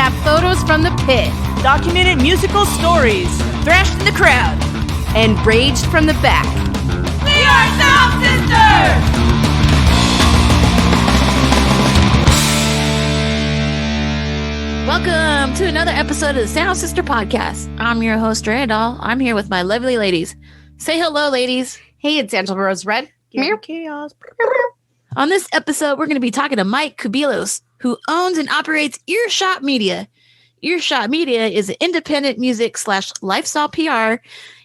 snapped photos from the pit, documented musical stories, thrashed in the crowd, and raged from the back. We are Sound Sisters! Welcome to another episode of the Sound Sister Podcast. I'm your host, Drea. I'm here with my lovely ladies. Say hello, ladies. Hey, it's Angela Rose Red. chaos. On this episode, we're going to be talking to Mike Cubillos, who owns and operates Earshot Media. Earshot Media is an independent music / lifestyle PR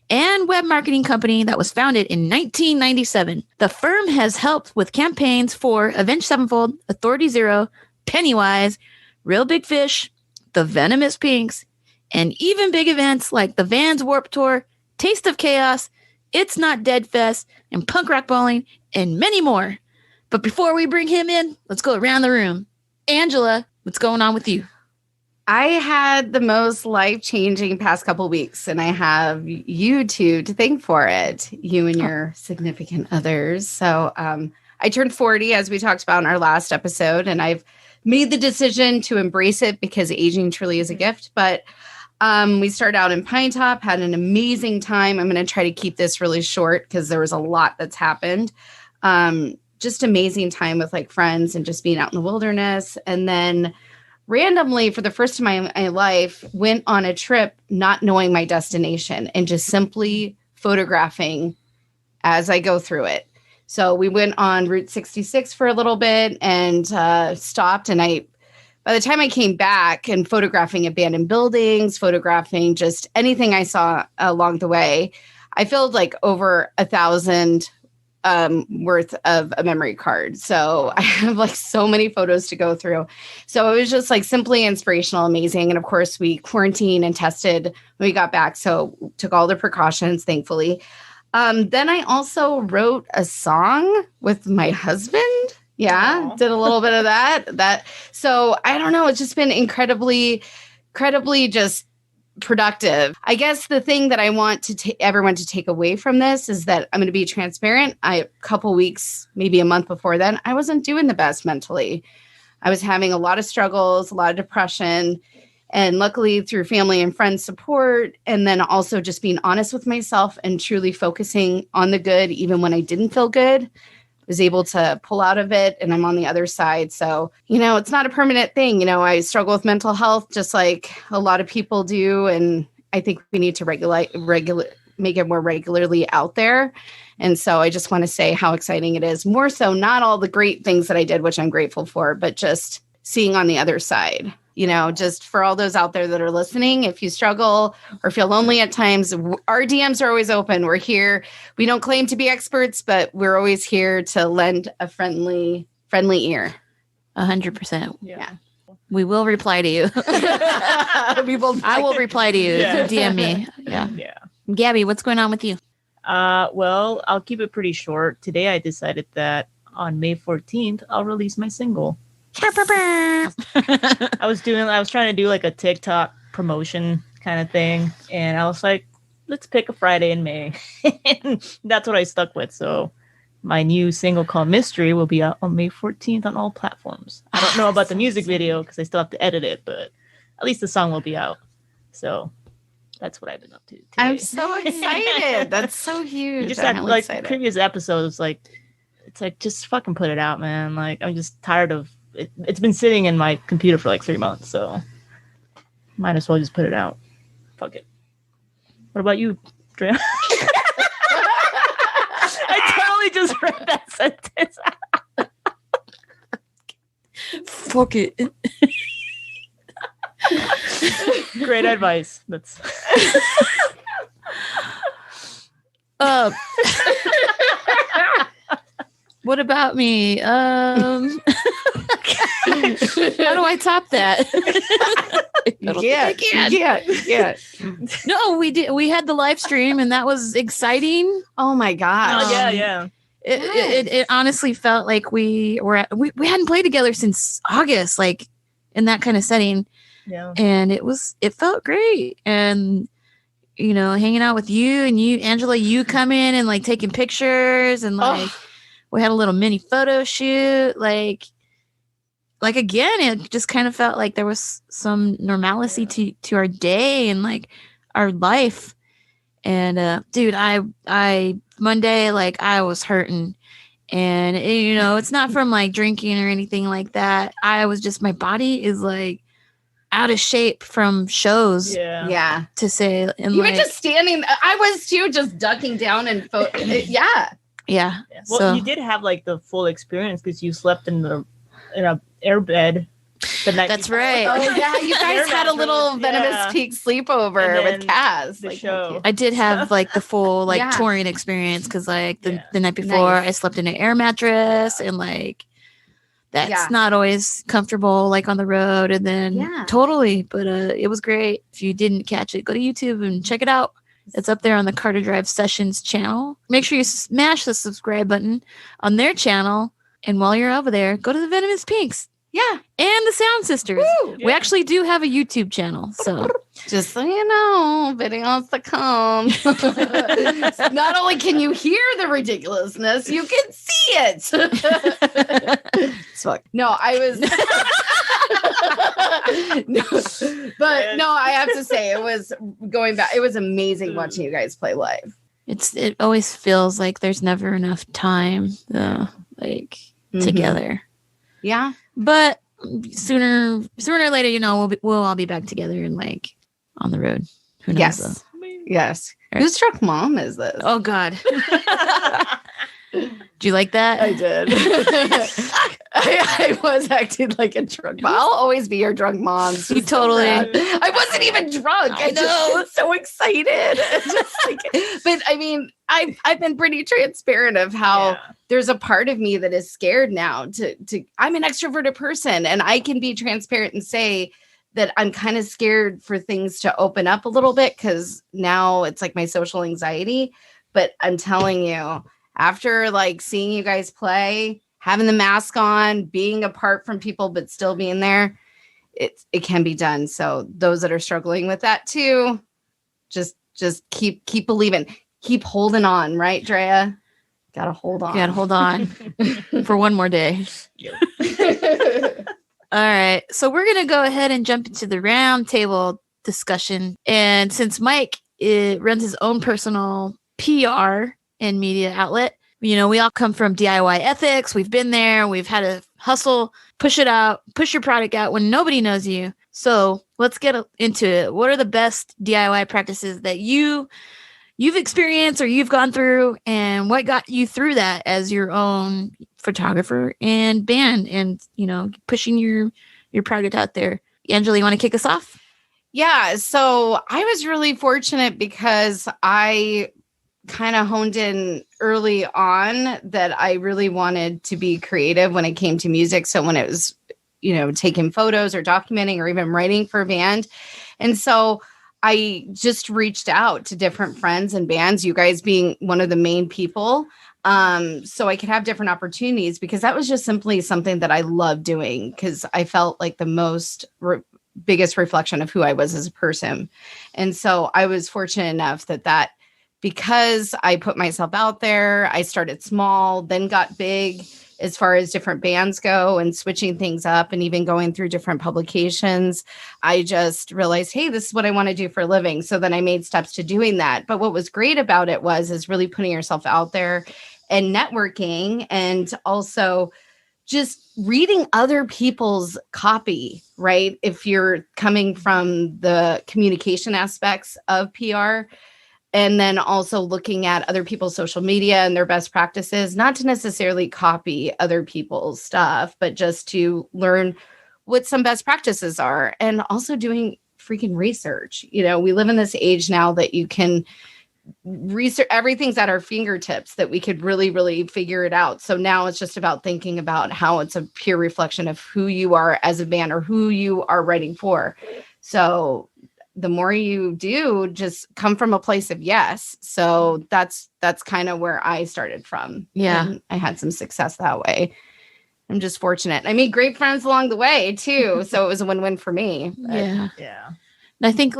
and web marketing company that was founded in 1997. The firm has helped with campaigns for Avenged Sevenfold, Authority Zero, Pennywise, Real Big Fish, the Venomous Pinks, and even big events like the Vans Warped Tour, Taste of Chaos, It's Not Dead Fest, and Punk Rock Bowling, and many more. But before we bring him in, let's go around the room. Angela, what's going on with you? I had the most life-changing past couple weeks, and I have you two to thank for it, you and your significant others. So I turned 40, as we talked about in our last episode, and I've made the decision to embrace it because aging truly is a gift. But we started out in Pine Top, had an amazing time. I'm going to try to keep this really short because there was a lot that's happened. Just amazing time with like friends and just being out in the wilderness. And then randomly, for the first time in my life, went on a trip not knowing my destination and just simply photographing as I go through it. So we went on Route 66 for a little bit and stopped. And by the time I came back and photographing abandoned buildings, photographing just anything I saw along the way, I filled like over 1,000 worth of a memory card. So I have like so many photos to go through. So it was just like simply inspirational, amazing. And of course we quarantined and tested when we got back. So took all the precautions, thankfully. Then I also wrote a song with my husband. Yeah. Aww. Did a little bit of that. So I don't know. It's just been incredibly just productive. I guess the thing that I want everyone to take away from this is that I'm going to be transparent. A couple weeks, maybe a month before then, I wasn't doing the best mentally. I was having a lot of struggles, a lot of depression, and luckily through family and friends support, and then also just being honest with myself and truly focusing on the good, even when I didn't feel good, was able to pull out of it, and I'm on the other side. So, it's not a permanent thing. I struggle with mental health just like a lot of people do. And I think we need to make it more regularly out there. And so I just want to say how exciting it is. More so, not all the great things that I did, which I'm grateful for, but just seeing on the other side. Just for all those out there that are listening, if you struggle or feel lonely at times, our DMs are always open. We're here. We don't claim to be experts, but we're always here to lend a friendly ear. 100%. Yeah. We will reply to you. I will reply to you. Yeah. DM me. Yeah. Gabby, what's going on with you? Well, I'll keep it pretty short. Today I decided that on May 14th, I'll release my single. Yes. I was trying to do like a TikTok promotion kind of thing, and I was like, let's pick a Friday in May. And that's what I stuck with. So my new single called Mystery will be out on May 14th on all platforms. I don't know about the music video because I still have to edit it, but at least the song will be out. So that's what I've been up to today. I'm so excited. That's so huge. Just had, like excited. Previous episodes, it's like just fucking put it out, man. Like I'm just tired of it. It's been sitting in my computer for like 3 months, so might as well just put it out. Fuck it. What about you, Drea? I totally just read that sentence. Fuck it. Great advice. That's what about me? How do I top that? Yeah. No, we did. We had the live stream, and that was exciting. Oh my gosh. Oh, yeah. It honestly felt like we hadn't played together since August, like in that kind of setting. Yeah. And it felt great. And hanging out with you and Angela, you come in and like taking pictures and like we had a little mini photo shoot. Like like, again, it just kind of felt like there was some normalcy to our day and like our life. And dude, I Monday, like, I was hurting, and it's not from like drinking or anything like that. I was just, my body is like out of shape from shows. Yeah. To say, and You like, were just standing. I was too, just ducking down and yeah. Well, so you did have like the full experience because you slept in a airbed the night. That's before. right. Oh yeah, you guys had a little Venomous Pinks sleepover with Kaz. The show. I did have like the full like Yeah. touring experience because like the night before I slept in an air mattress and like that's not always comfortable like on the road, and then totally, but it was great. If you didn't catch it, go to YouTube and check it out. It's up there on the Carter Drive Sessions channel. Make sure you smash the subscribe button on their channel, and while you're over there, go to the Venomous Pinks. Yeah. And the Sound Sisters. Woo! We actually do have a YouTube channel. So just so you know, videos to come. Not only can you hear the ridiculousness, you can see it. No, I was no, I have to say it was going back. It was amazing watching you guys play live. It always feels like there's never enough time like together. Yeah. But sooner or later, we'll all be back together and like on the road. Who knows? Yes. Yes. Whose truck mom is this? Oh God. Do you like that? I did. I was acting like a drunk mom. I'll always be your drunk mom. You totally. I wasn't even drunk. I just was so excited. But I mean, I've been pretty transparent of how there's a part of me that is scared now to I'm an extroverted person, and I can be transparent and say that I'm kind of scared for things to open up a little bit because now it's like my social anxiety. But I'm telling you, after like seeing you guys play, having the mask on, being apart from people, but still being there, it can be done. So those that are struggling with that too, just keep believing, keep holding on, right, Drea? Gotta hold on. For one more day. All right. So we're going to go ahead and jump into the round table discussion. And since Mike runs his own personal PR and media outlet, we all come from DIY ethics. We've been there. We've had to hustle, push it out, push your product out when nobody knows you. So let's get into it. What are the best DIY practices that you've experienced or you've gone through, and what got you through that as your own photographer and band and, pushing your product out there? Angela, you want to kick us off? Yeah. So I was really fortunate because I kind of honed in early on that I really wanted to be creative when it came to music. So when it was, taking photos or documenting or even writing for a band. And so I just reached out to different friends and bands, you guys being one of the main people, so I could have different opportunities, because that was just simply something that I loved doing, because I felt like the most biggest reflection of who I was as a person. And so I was fortunate enough that because I put myself out there, I started small, then got big as far as different bands go and switching things up and even going through different publications. I just realized, hey, this is what I want to do for a living. So then I made steps to doing that. But what was great about it is really putting yourself out there and networking, and also just reading other people's copy, right? If you're coming from the communication aspects of PR, and then also looking at other people's social media and their best practices, not to necessarily copy other people's stuff, but just to learn what some best practices are, and also doing freaking research. We live in this age now that you can research, everything's at our fingertips, that we could really, really figure it out. So now it's just about thinking about how it's a pure reflection of who you are as a band or who you are writing for. So the more you do, just come from a place of yes. So that's kind of where I started from. Yeah. And I had some success that way. I'm just fortunate. I made great friends along the way too. So it was a win-win for me. Yeah. Yeah. And I think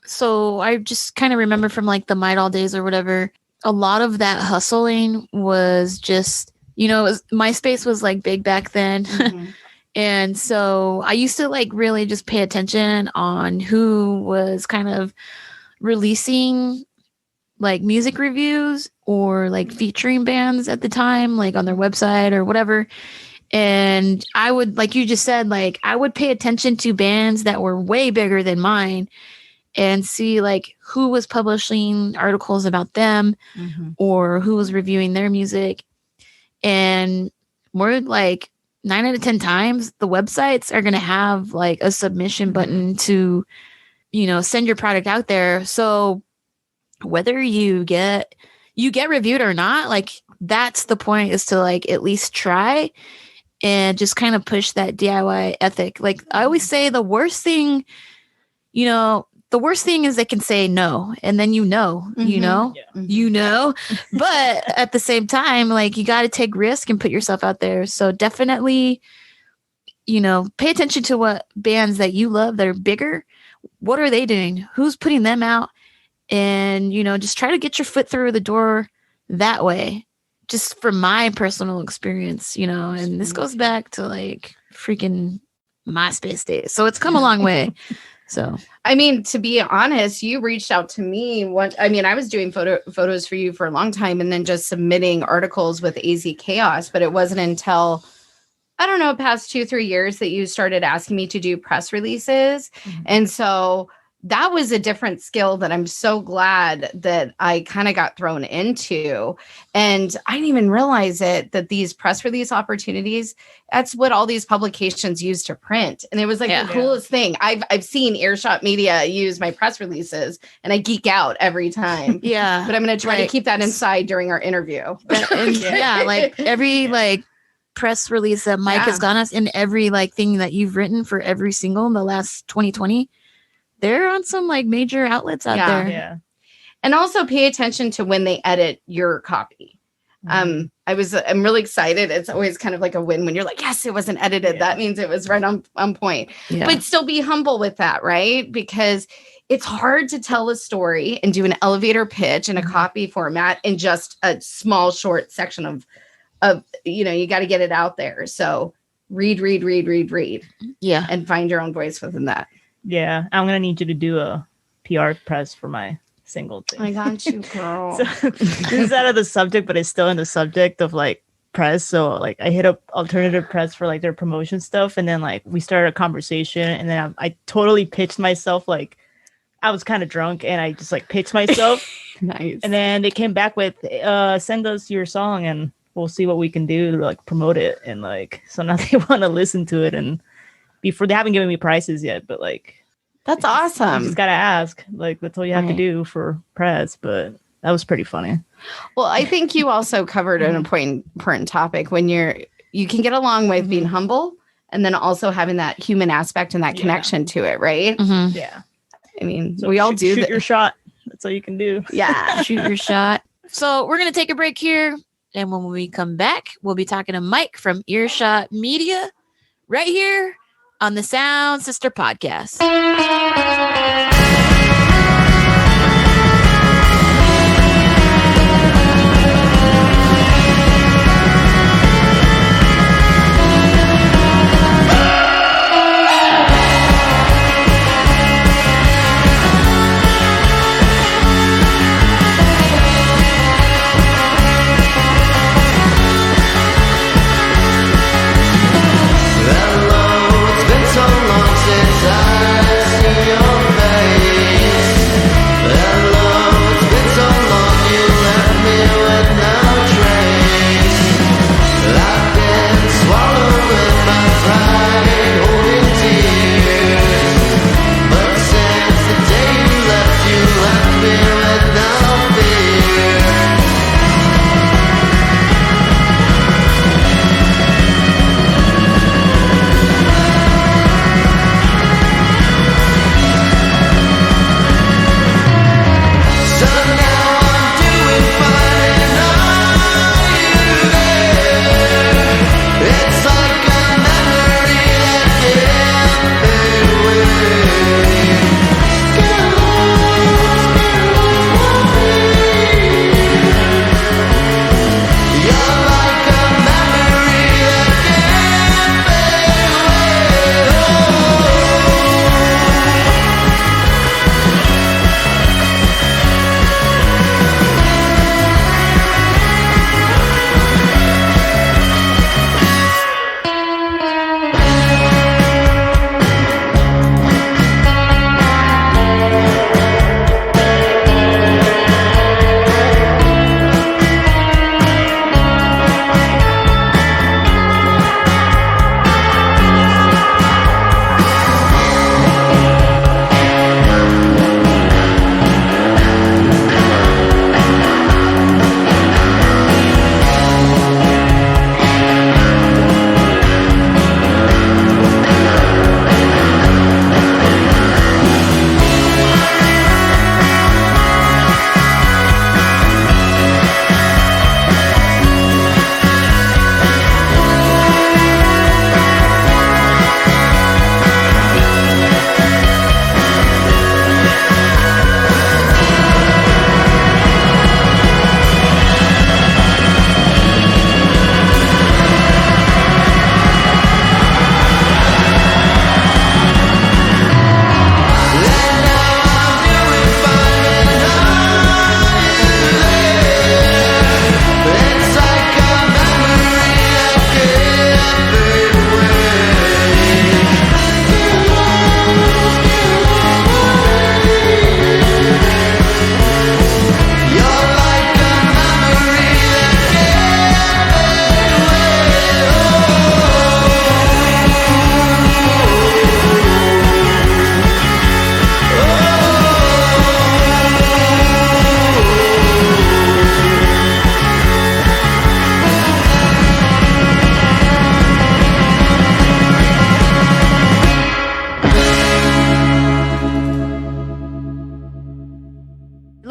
so I just kind of remember from like the Might All days or whatever, a lot of that hustling was just, MySpace was like big back then. Mm-hmm. And so I used to like really just pay attention on who was kind of releasing like music reviews or like featuring bands at the time, like on their website or whatever. And I would, like you just said, like I would pay attention to bands that were way bigger than mine and see like who was publishing articles about them or who was reviewing their music. And more like 9 out of 10 times, the websites are going to have like a submission button to, you know, send your product out there. So whether you get reviewed or not, like that's the point, is to like at least try and just kind of push that DIY ethic. Like I always say, the worst thing is they can say no, and then you know, but at the same time, like you got to take risk and put yourself out there. So definitely, you know, pay attention to what bands that you love that are bigger, what are they doing? Who's putting them out? And, you know, just try to get your foot through the door that way, just from my personal experience, you know, and this goes back to like freaking MySpace days. So it's come a long way. So, I mean, to be honest, you reached out to me. I was doing photos for you for a long time and then just submitting articles with AZ Chaos. But it wasn't until, I don't know, past 2-3 years that you started asking me to do press releases. And so that was a different skill that I'm so glad that I kind of got thrown into. And I didn't even realize that these press release opportunities, that's what all these publications use to print. And it was like the coolest thing. I've seen Earshot Media use my press releases and I geek out every time. Yeah. But I'm going to try to keep that inside during our interview. Like every like press release that Mike has gone us in, every like thing that you've written for every single in the last 2020, they're on some like major outlets out there. Yeah. And also pay attention to when they edit your copy. I'm really excited. It's always kind of like a win when you're like, yes, it wasn't edited. That means it was right on point. But still be humble with that, right? Because it's hard to tell a story and do an elevator pitch in a copy format in just a small, short section of you know, you got to get it out there. So read. Yeah. And find your own voice within that. Yeah, I'm gonna need you to do a PR press for my single thing. I got you, girl. So, this is out of the subject, but it's still in the subject of like press. So like I hit up Alternative Press for like their promotion stuff, and then like we started a conversation, and then I totally pitched myself. Like I was kind of drunk, and I just like pitched myself. Nice. And then they came back with send us your song, and we'll see what we can do to like promote it. And like so now they want to listen to it, and before they haven't given me prices yet, but like that's awesome. You just gotta ask. Like that's all you have to do for press. But that was pretty funny. Well, I think you also covered an important topic when you can get along with being humble and then also having that human aspect and that connection to it, right? Yeah. I mean, so we all do shoot your shot. That's all you can do. Yeah. Shoot your shot. So we're gonna take a break here, and when we come back, we'll be talking to Mike from Earshot Media right here on the Sound Sister Podcast. Since I see your face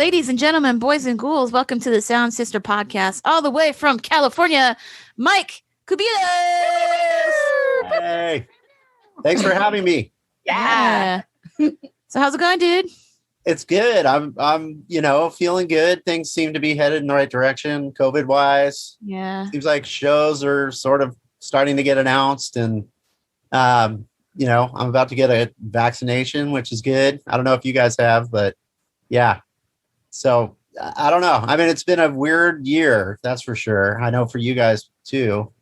ladies and gentlemen, boys and ghouls, welcome to the Sound Sister podcast, all the way from California, Mike Cubillos. Hey, thanks for having me. Yeah. So how's it going, dude? It's good. I'm feeling good. Things seem to be headed in the right direction, COVID wise. Yeah. Seems like shows are sort of starting to get announced, and I'm about to get a vaccination, which is good. I don't know if you guys have, but yeah. So I don't know. I mean, it's been a weird year, that's for sure. I know for you guys too,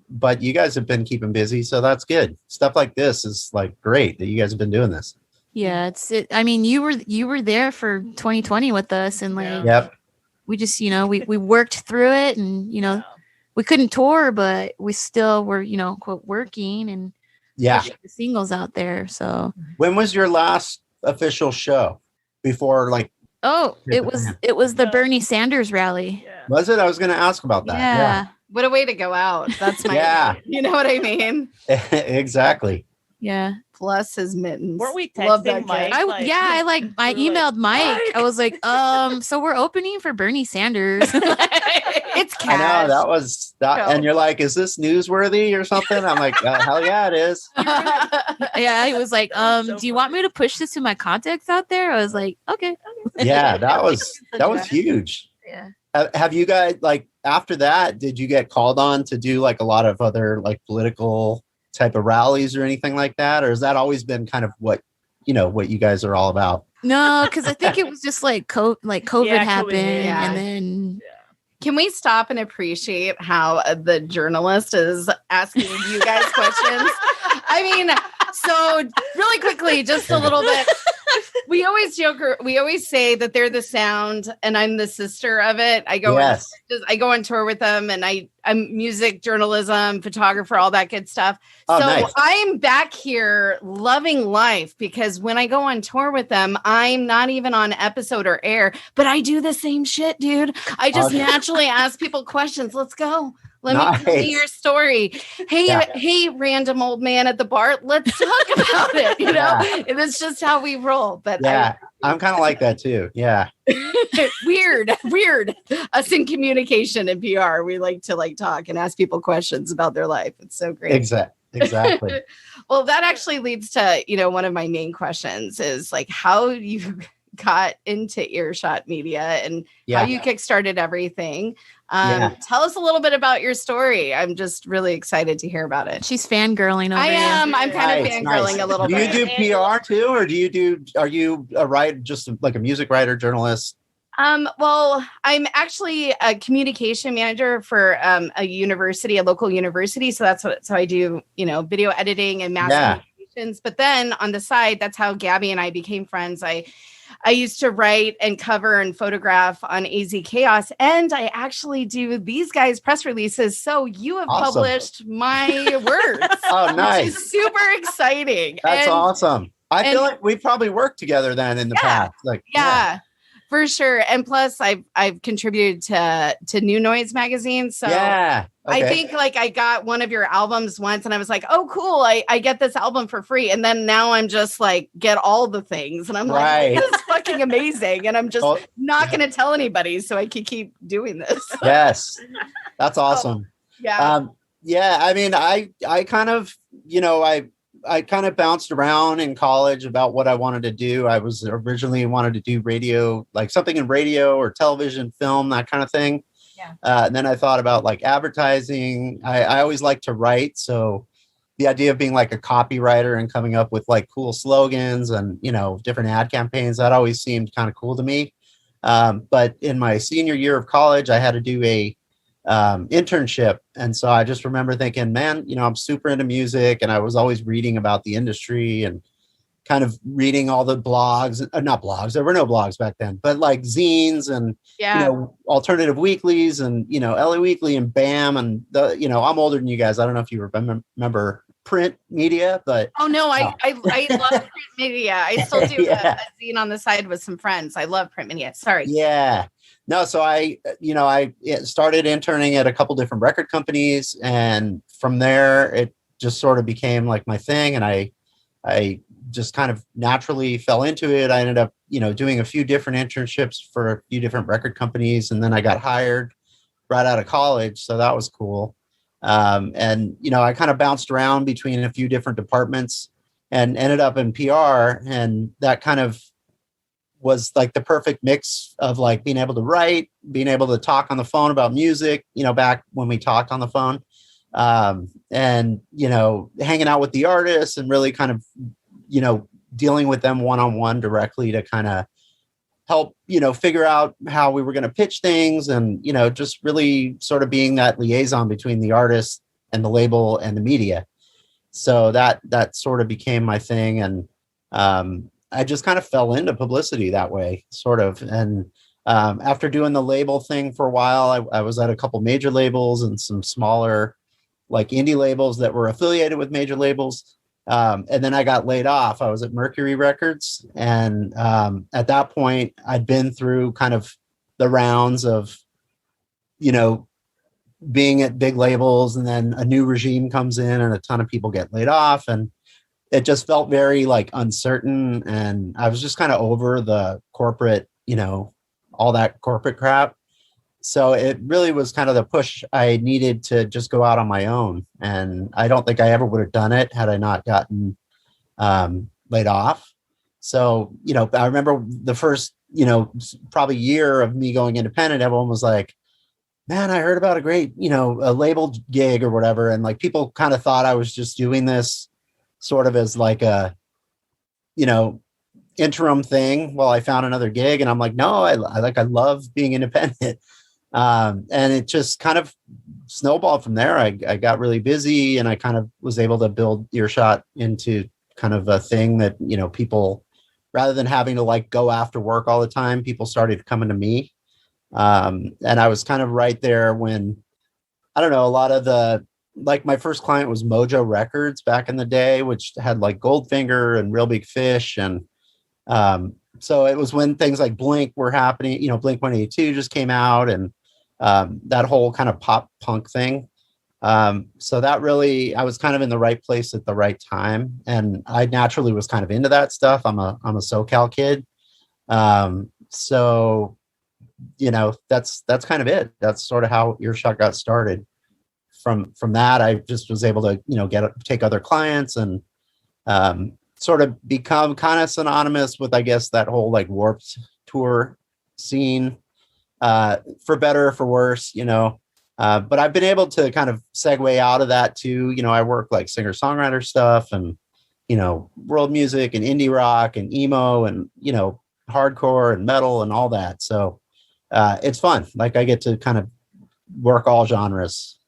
but you guys have been keeping busy, so that's good. Stuff like this is like great that you guys have been doing this. Yeah, I mean, you were there for 2020 with us, and like, Yep. we just, we worked through it, and we couldn't tour, but we still were, quote, working and pushing the singles out there. So when was your last official show before like? Oh, it was the Bernie Sanders rally. Yeah. Was it? I was going to ask about that. Yeah. What a way to go out. That's my, you know what I mean? Exactly. Yeah. Plus his mittens. Weren't we Love texting that Mike? I emailed Mike. I was like, so we're opening for Bernie Sanders. It's cash. I know that was that. And you're like, is this newsworthy or something? I'm like, hell yeah, it is. Yeah. He was like, do you want me to push this to my contacts out there? I was like, okay. Yeah, that was huge. Yeah. Have you guys, like, after that, did you get called on to do like a lot of other like political type of rallies or anything like that? Or has that always been kind of what you guys are all about? No, because I think it was just like COVID happened. And then can we stop and appreciate how the journalist is asking you guys questions? I mean, so really quickly, just a little bit. We always joke, we always say that they're the sound and I'm the sister of it. I go on tour with them, and I'm music journalism, photographer, all that good stuff. Oh, so nice. I'm back here loving life, because when I go on tour with them, I'm not even on episode or air, but I do the same shit, dude. I just naturally ask people questions. Let's go. Let me tell you your story. Hey, random old man at the bar. Let's talk about it. And it's just how we roll. But I'm kind of like that too. Yeah. Weird. Us in communication and PR, we like to talk and ask people questions about their life. It's so great. Exactly. Well, that actually leads to, one of my main questions is like how you got into Earshot Media and how you kickstarted everything. Tell us a little bit about your story. I'm just really excited to hear about it. She's fangirling over I am. you. I'm kind of fangirling a little bit. Do you do PR too, or are you a writer, just like a music writer, journalist? Well, I'm actually a communication manager for a university, a local university. So so I do, video editing and mass communications. But then on the side, that's how Gaby and I became friends. I used to write and cover and photograph on AZ Chaos, and I actually do these guys' press releases. So you have published my words. Oh, nice. Which is super exciting. That's awesome. I feel like we probably worked together then in the past. For sure. And plus I've contributed to New Noise magazine. So I think I got one of your albums once and I was like, oh, cool. I get this album for free. And then now I'm just like, get all the things. And I'm like, this is fucking amazing. And I'm just not going to tell anybody so I can keep doing this. Yes. That's awesome. I mean, I kind of, I kind of bounced around in college about what I wanted to do. I was originally wanted to do radio, like something in radio or television, film, that kind of thing. And then I thought about like advertising. I always like to write. So the idea of being like a copywriter and coming up with like cool slogans and, different ad campaigns, that always seemed kind of cool to me. But in my senior year of college, I had to do a internship. And so I just remember thinking, man, I'm super into music, and I was always reading about the industry and kind of reading all the blogs, not blogs, there were no blogs back then, but like zines and, alternative weeklies and, LA Weekly and BAM. And I'm older than you guys. I don't know if you remember print media, but I love print media. I still do a zine on the side with some friends. I love print media. Sorry. Yeah. No, so I started interning at a couple different record companies, and from there it just sort of became like my thing. And I I just kind of naturally fell into it. I ended up, doing a few different internships for a few different record companies. And then I got hired right out of college. So that was cool. And I kind of bounced around between a few different departments and ended up in PR. And that kind of was like the perfect mix of like being able to write, being able to talk on the phone about music, back when we talked on the phone, and, hanging out with the artists and really kind of, dealing with them one-on-one directly to kind of help, figure out how we were going to pitch things and, just really sort of being that liaison between the artist and the label and the media. So that sort of became my thing. And I just kind of fell into publicity that way, sort of. And after doing the label thing for a while, I was at a couple major labels and some smaller like indie labels that were affiliated with major labels. And then I got laid off. I was at Mercury Records. And at that point, I'd been through kind of the rounds of, being at big labels, and then a new regime comes in and a ton of people get laid off. And it just felt very like uncertain. And I was just kind of over the corporate, all that corporate crap. So it really was kind of the push I needed to just go out on my own. And I don't think I ever would have done it had I not gotten laid off. So, I remember the first, probably year of me going independent, everyone was like, man, I heard about a great, a label gig or whatever. And like people kind of thought I was just doing this sort of as like a, interim thing while I found another gig. And I'm like, no, I love being independent. And it just kind of snowballed from there. I got really busy and I kind of was able to build Earshot into kind of a thing that, people, rather than having to like go after work all the time, people started coming to me. And I was kind of right there when, I don't know, a lot of like my first client was Mojo Records back in the day, which had like Goldfinger and Real Big Fish. And so it was when things like Blink were happening, Blink 182 just came out and that whole kind of pop punk thing. So that really, I was kind of in the right place at the right time. And I naturally was kind of into that stuff. I'm a SoCal kid. So, that's kind of it. That's sort of how Earshot got started. From that, I just was able to, take other clients and sort of become kind of synonymous with, I guess, that whole like Warped Tour scene, for better or for worse, but I've been able to kind of segue out of that too. I work like singer-songwriter stuff and, world music and indie rock and emo and, hardcore and metal and all that. So it's fun. Like I get to kind of work all genres.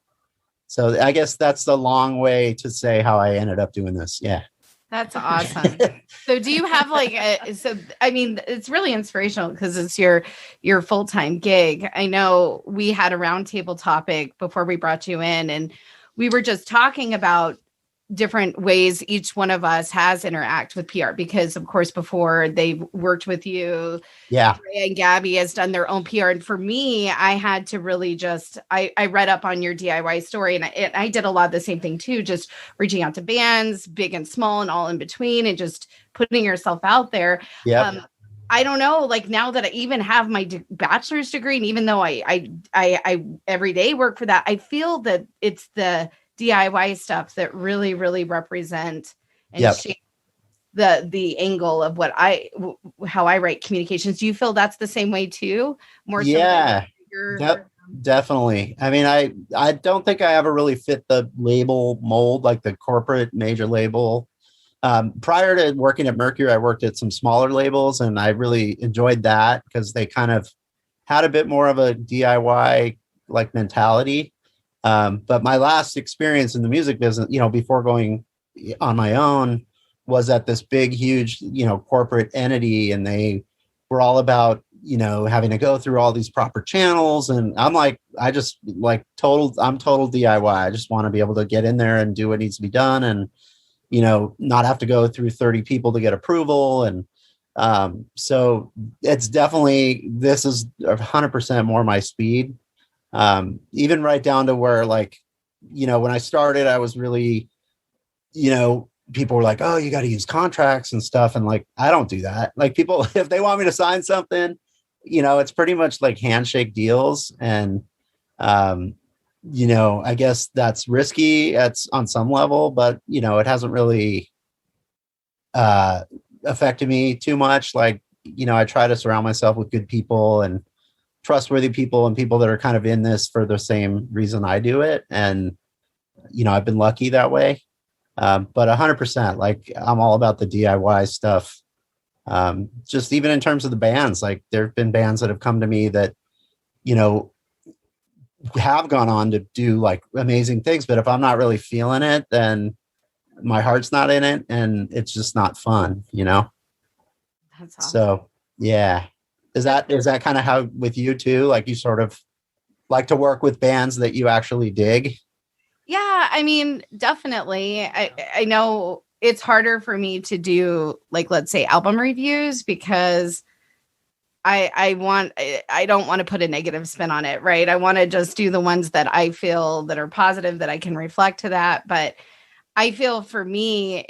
So I guess that's the long way to say how I ended up doing this. Yeah. That's awesome. So do you have like it's really inspirational because it's your full-time gig. I know we had a roundtable topic before we brought you in and we were just talking about different ways each one of us has interact with PR because of course before they've worked with you, Drea and Gaby has done their own PR. And for me, I had to really just, I read up on your DIY story and I did a lot of the same thing too, just reaching out to bands, big and small and all in between and just putting yourself out there. Yeah. I don't know, like now that I even have my bachelor's degree and even though I every day work for that, I feel that it's the DIY stuff that really, really represent and shape the angle of how I write communications. Do you feel that's the same way too? More so definitely. I mean, I don't think I ever really fit the label mold, like the corporate major label. Prior to working at Mercury, I worked at some smaller labels and I really enjoyed that because they kind of had a bit more of a DIY like mentality. But my last experience in the music business, before going on my own was at this big, huge, corporate entity. And they were all about, having to go through all these proper channels. And I'm like, I'm total DIY. I just want to be able to get in there and do what needs to be done. And, not have to go through 30 people to get approval. And so it's definitely, this is 100% more my speed. Even right down to where when I started, I was really, people were like, oh, you got to use contracts and stuff. And like, I don't do that. Like people, if they want me to sign something, it's pretty much like handshake deals. And, I guess that's risky on some level, but it hasn't really, affected me too much. Like, I try to surround myself with good people and trustworthy people and people that are kind of in this for the same reason I do it. And, I've been lucky that way. But 100%, like I'm all about the DIY stuff. Just even in terms of the bands, like there've been bands that have come to me that, have gone on to do like amazing things. But if I'm not really feeling it, then my heart's not in it and it's just not fun, That's awesome. So yeah. Is that kind of how with you too? Like you sort of like to work with bands that you actually dig? Yeah, I mean, definitely. I know it's harder for me to do like, let's say album reviews because I don't want to put a negative spin on it, right? I want to just do the ones that I feel that are positive that I can reflect to that. But I feel for me,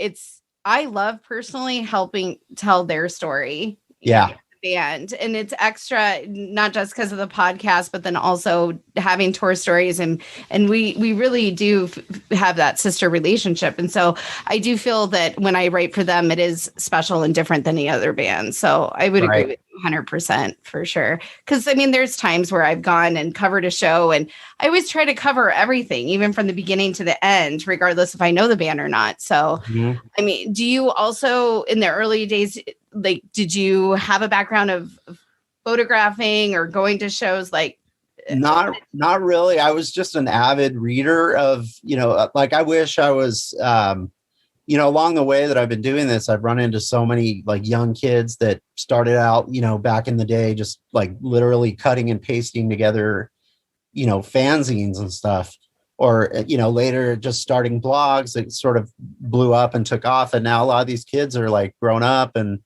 I love personally helping tell their story. Yeah. Band, and it's extra not just because of the podcast, but then also having tour stories, and we really do have that sister relationship. And so I do feel that when I write for them, it is special and different than the other bands. So I would agree with you 100% for sure. Because I mean, there's times where I've gone and covered a show, and I always try to cover everything, even from the beginning to the end, regardless if I know the band or not. So I mean, do you also in the early days, like, did you have a background of photographing or going to shows? Like, not really. I was just an avid reader of, like I wish I was, along the way that I've been doing this, I've run into so many like young kids that started out, back in the day, just like literally cutting and pasting together, fanzines and stuff. Or, later just starting blogs that sort of blew up and took off. And now a lot of these kids are like grown up and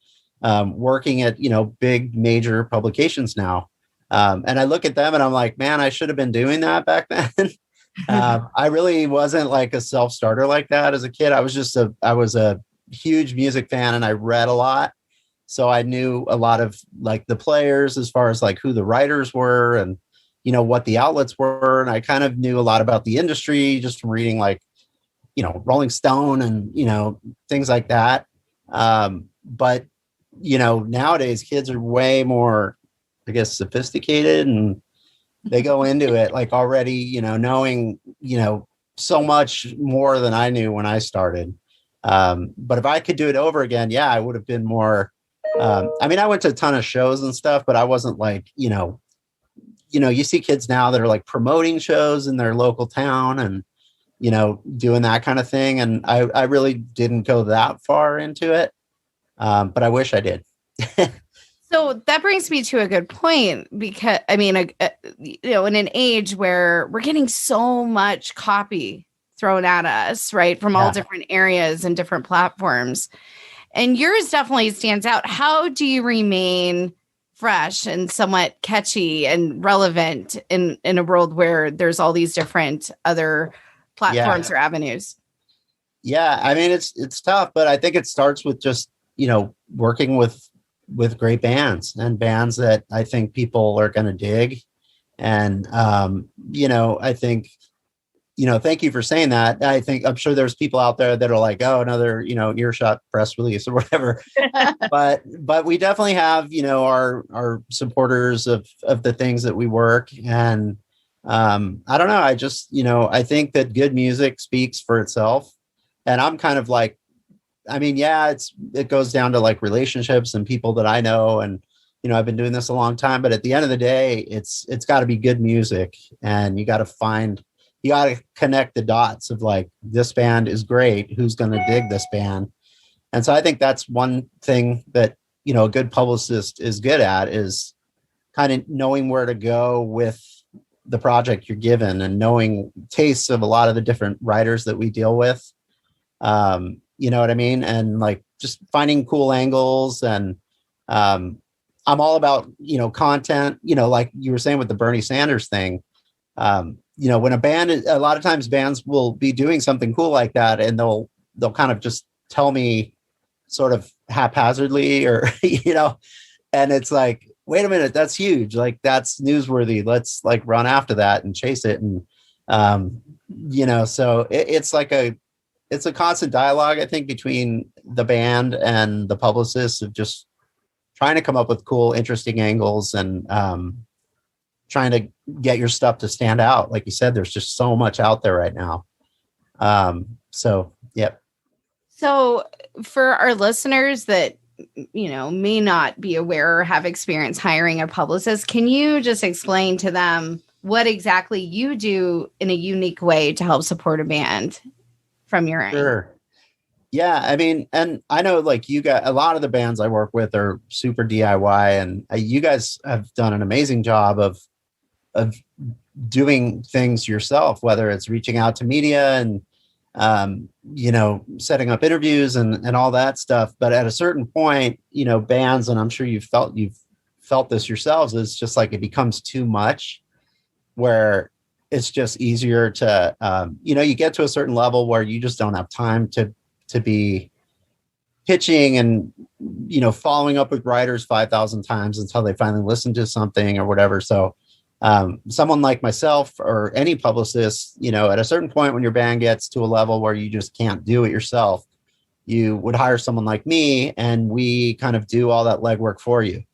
working at, big major publications now. And I look at them and I'm like, man, I should have been doing that back then. I really wasn't like a self-starter like that as a kid. I was a huge music fan and I read a lot. So I knew a lot of like the players as far as like who the writers were and, what the outlets were. And I kind of knew a lot about the industry just from reading like, Rolling Stone and, things like that. But, nowadays kids are way more, I guess, sophisticated and they go into it like already, knowing, so much more than I knew when I started. But if I could do it over again, yeah, I would have been more, I mean, I went to a ton of shows and stuff, but I wasn't like, you see kids now that are like promoting shows in their local town and, doing that kind of thing. And I really didn't go that far into it. But I wish I did. So that brings me to a good point because I mean, in an age where we're getting so much copy thrown at us, right, from all different areas and different platforms, and yours definitely stands out. How do you remain fresh and somewhat catchy and relevant in a world where there's all these different other platforms or avenues? Yeah, I mean, it's tough, but I think it starts with just, working with great bands and bands that I think people are going to dig. And, I think, thank you for saying that. I'm sure there's people out there that are like, oh, another, Earshot press release or whatever. but we definitely have, our supporters of the things that we work. And I don't know. I just, I think that good music speaks for itself. And I'm kind of like, I mean, yeah, it goes down to like relationships and people that I know. And, I've been doing this a long time, but at the end of the day, it's got to be good music and you got to connect the dots of like, this band is great. Who's going to dig this band? And so I think that's one thing that, a good publicist is good at is kind of knowing where to go with the project you're given and knowing tastes of a lot of the different writers that we deal with. You know what I mean? And like just finding cool angles and I'm all about, content, like you were saying with the Bernie Sanders thing. When a lot of times bands will be doing something cool like that and they'll kind of just tell me sort of haphazardly or, you know, and it's like, wait a minute, that's huge. Like, that's newsworthy. Let's like run after that and chase it. And, you know, so it's a constant dialogue, I think, between the band and the publicists of just trying to come up with cool, interesting angles and trying to get your stuff to stand out. Like you said, there's just so much out there right now. So, yep. So for our listeners that, you know, may not be aware or have experience hiring a publicist, can you just explain to them what exactly you do in a unique way to help support a band from your end? Sure. Yeah, I mean, and I know like you got a lot of the bands I work with are super DIY, and you guys have done an amazing job of doing things yourself, whether it's reaching out to media and you know, setting up interviews and all that stuff. But at a certain point, you know, bands, and I'm sure you've felt this yourselves, is just like it becomes too much, where it's just easier to you know, you get to a certain level where you just don't have time to be pitching and, you know, following up with writers 5,000 times until they finally listen to something or whatever. So someone like myself or any publicist, you know, at a certain point when your band gets to a level where you just can't do it yourself, you would hire someone like me, and we kind of do all that legwork for you.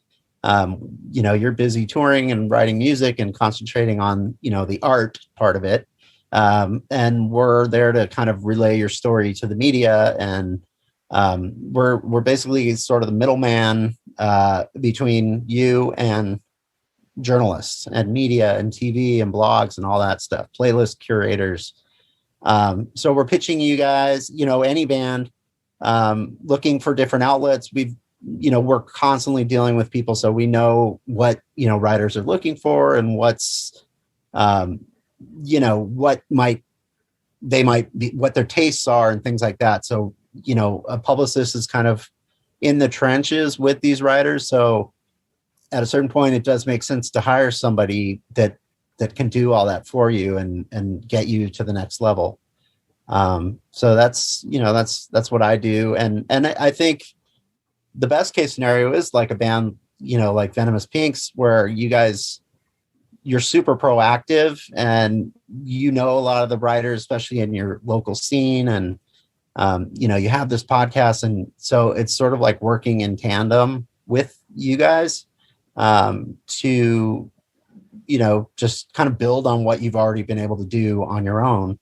You know, you're busy touring and writing music and concentrating on, you know, the art part of it. And we're there to kind of relay your story to the media. And we're basically sort of the middleman between you and journalists and media and TV and blogs and all that stuff, playlist curators. So we're pitching you guys, you know, any band looking for different outlets. We're constantly dealing with people, so we know what, you know, writers are looking for and what's, you know, what their tastes are and things like that. So, you know, a publicist is kind of in the trenches with these writers. So at a certain point, it does make sense to hire somebody that can do all that for you and get you to the next level. So that's, you know, that's what I do. And I think the best case scenario is like a band, you know, like Venomous Pinks, where you're super proactive and, you know, a lot of the writers, especially in your local scene. And, you know, you have this podcast. And so it's sort of like working in tandem with you guys to, you know, just kind of build on what you've already been able to do on your own.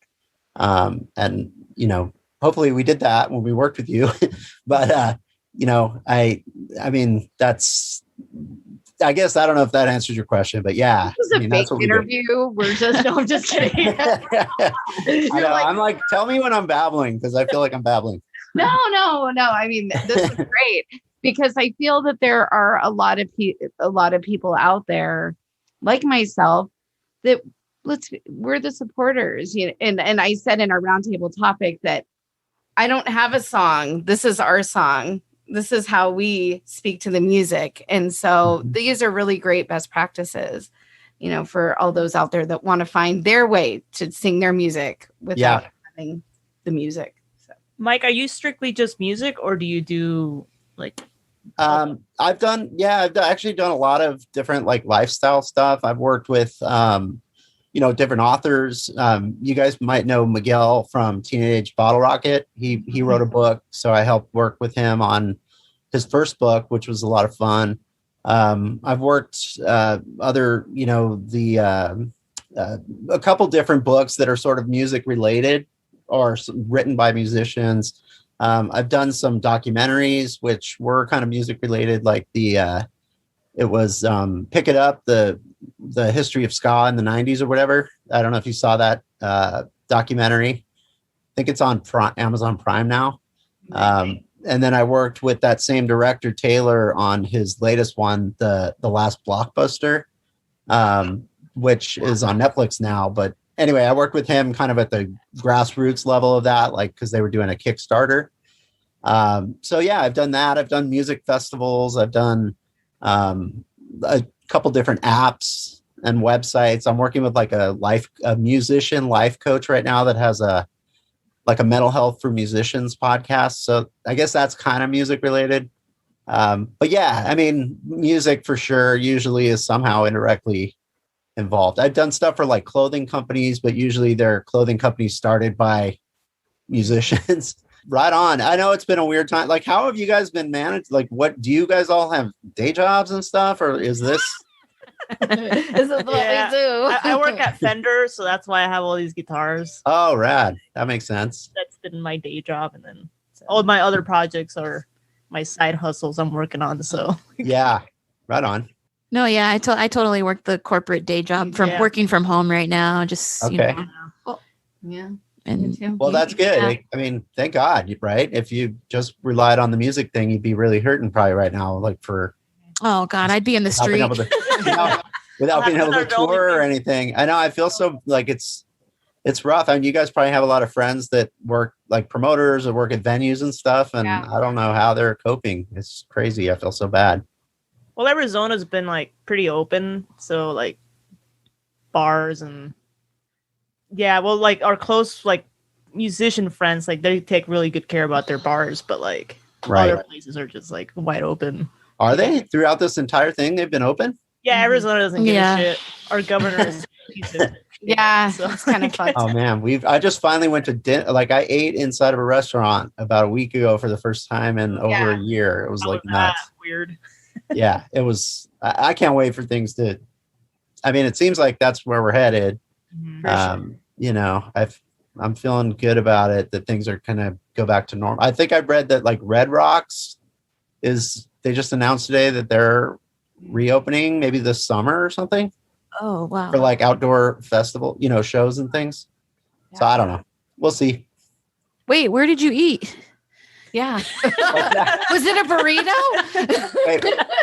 And, you know, hopefully we did that when we worked with you, but, you know, I mean, I guess, I don't know if that answers your question, but yeah. This is a fake interview. We're just, no, I'm just kidding. I'm like, tell me when I'm babbling, because I feel like I'm babbling. No. I mean, this is great, because I feel that there are a lot of people out there like myself that we're the supporters, you know, and I said in our roundtable topic that I don't have a song. This is our song. This is how we speak to the music. And so these are really great best practices, you know, for all those out there that want to find their way to sing their music without having the music. So. Mike, are you strictly just music, or do you do like... I've actually done a lot of different like lifestyle stuff. I've worked with, you know, different authors. You guys might know Miguel from Teenage Bottle Rocket. He wrote a book, so I helped work with him on his first book, which was a lot of fun. I've worked other, you know, a couple different books that are sort of music related or written by musicians. I've done some documentaries which were kind of music related, like it was Pick It Up, the history of ska in the 90s or whatever. I don't know if you saw that documentary. I think it's on Amazon Prime now. And then I worked with that same director, Taylor, on his latest one, the Last Blockbuster, which is on Netflix now. But anyway, I worked with him kind of at the grassroots level of that, like, because they were doing a Kickstarter. So yeah, I've done that. I've done music festivals. I've done a couple different apps and websites. I'm working with like a musician life coach right now that has a like a mental health for musicians podcast. So I guess that's kind of music related. But yeah, I mean, music for sure usually is somehow indirectly involved. I've done stuff for like clothing companies, but usually they're clothing companies started by musicians. Right on. I know it's been a weird time. Like, how have you guys been managed? Like, what do you guys all have day jobs and stuff, or is this? This is what we do. I work at Fender, so that's why I have all these guitars. Oh, rad. That makes sense. That's been my day job, and then all my other projects are my side hustles I'm working on. So yeah, right on. No, yeah, I totally work the corporate day job from working from home right now. Just okay. You know. Well, yeah. And well, that's good. Yeah. I mean, thank God, right? If you just relied on the music thing, you'd be really hurting probably right now. Like for oh God, I'd be in the street without being able to tour or anything. I know. I feel so like it's rough. I mean, you guys probably have a lot of friends that work like promoters or work at venues and stuff, and I don't know how they're coping. It's crazy. I feel so bad. Well, Arizona's been like pretty open, so like bars and well, like our close like musician friends, like they take really good care about their bars, but like other places are just like wide open. Are they throughout this entire thing? They've been open. Yeah, Arizona doesn't give a shit. Our governor is. Yeah, so it's kind of fun. Oh man, I just finally went to dinner. Like I ate inside of a restaurant about a week ago for the first time in over a year. It was like nuts. Weird. Yeah, it was. I can't wait for things to. I mean, it seems like that's where we're headed. Sure. You know, I'm feeling good about it. That things are kind of go back to normal. I think I read that like Red Rocks they just announced today that they're reopening maybe this summer or something. Oh wow! For like outdoor festival, shows and things. Yeah. So I don't know. We'll see. Wait, where did you eat? Yeah. Was it a burrito?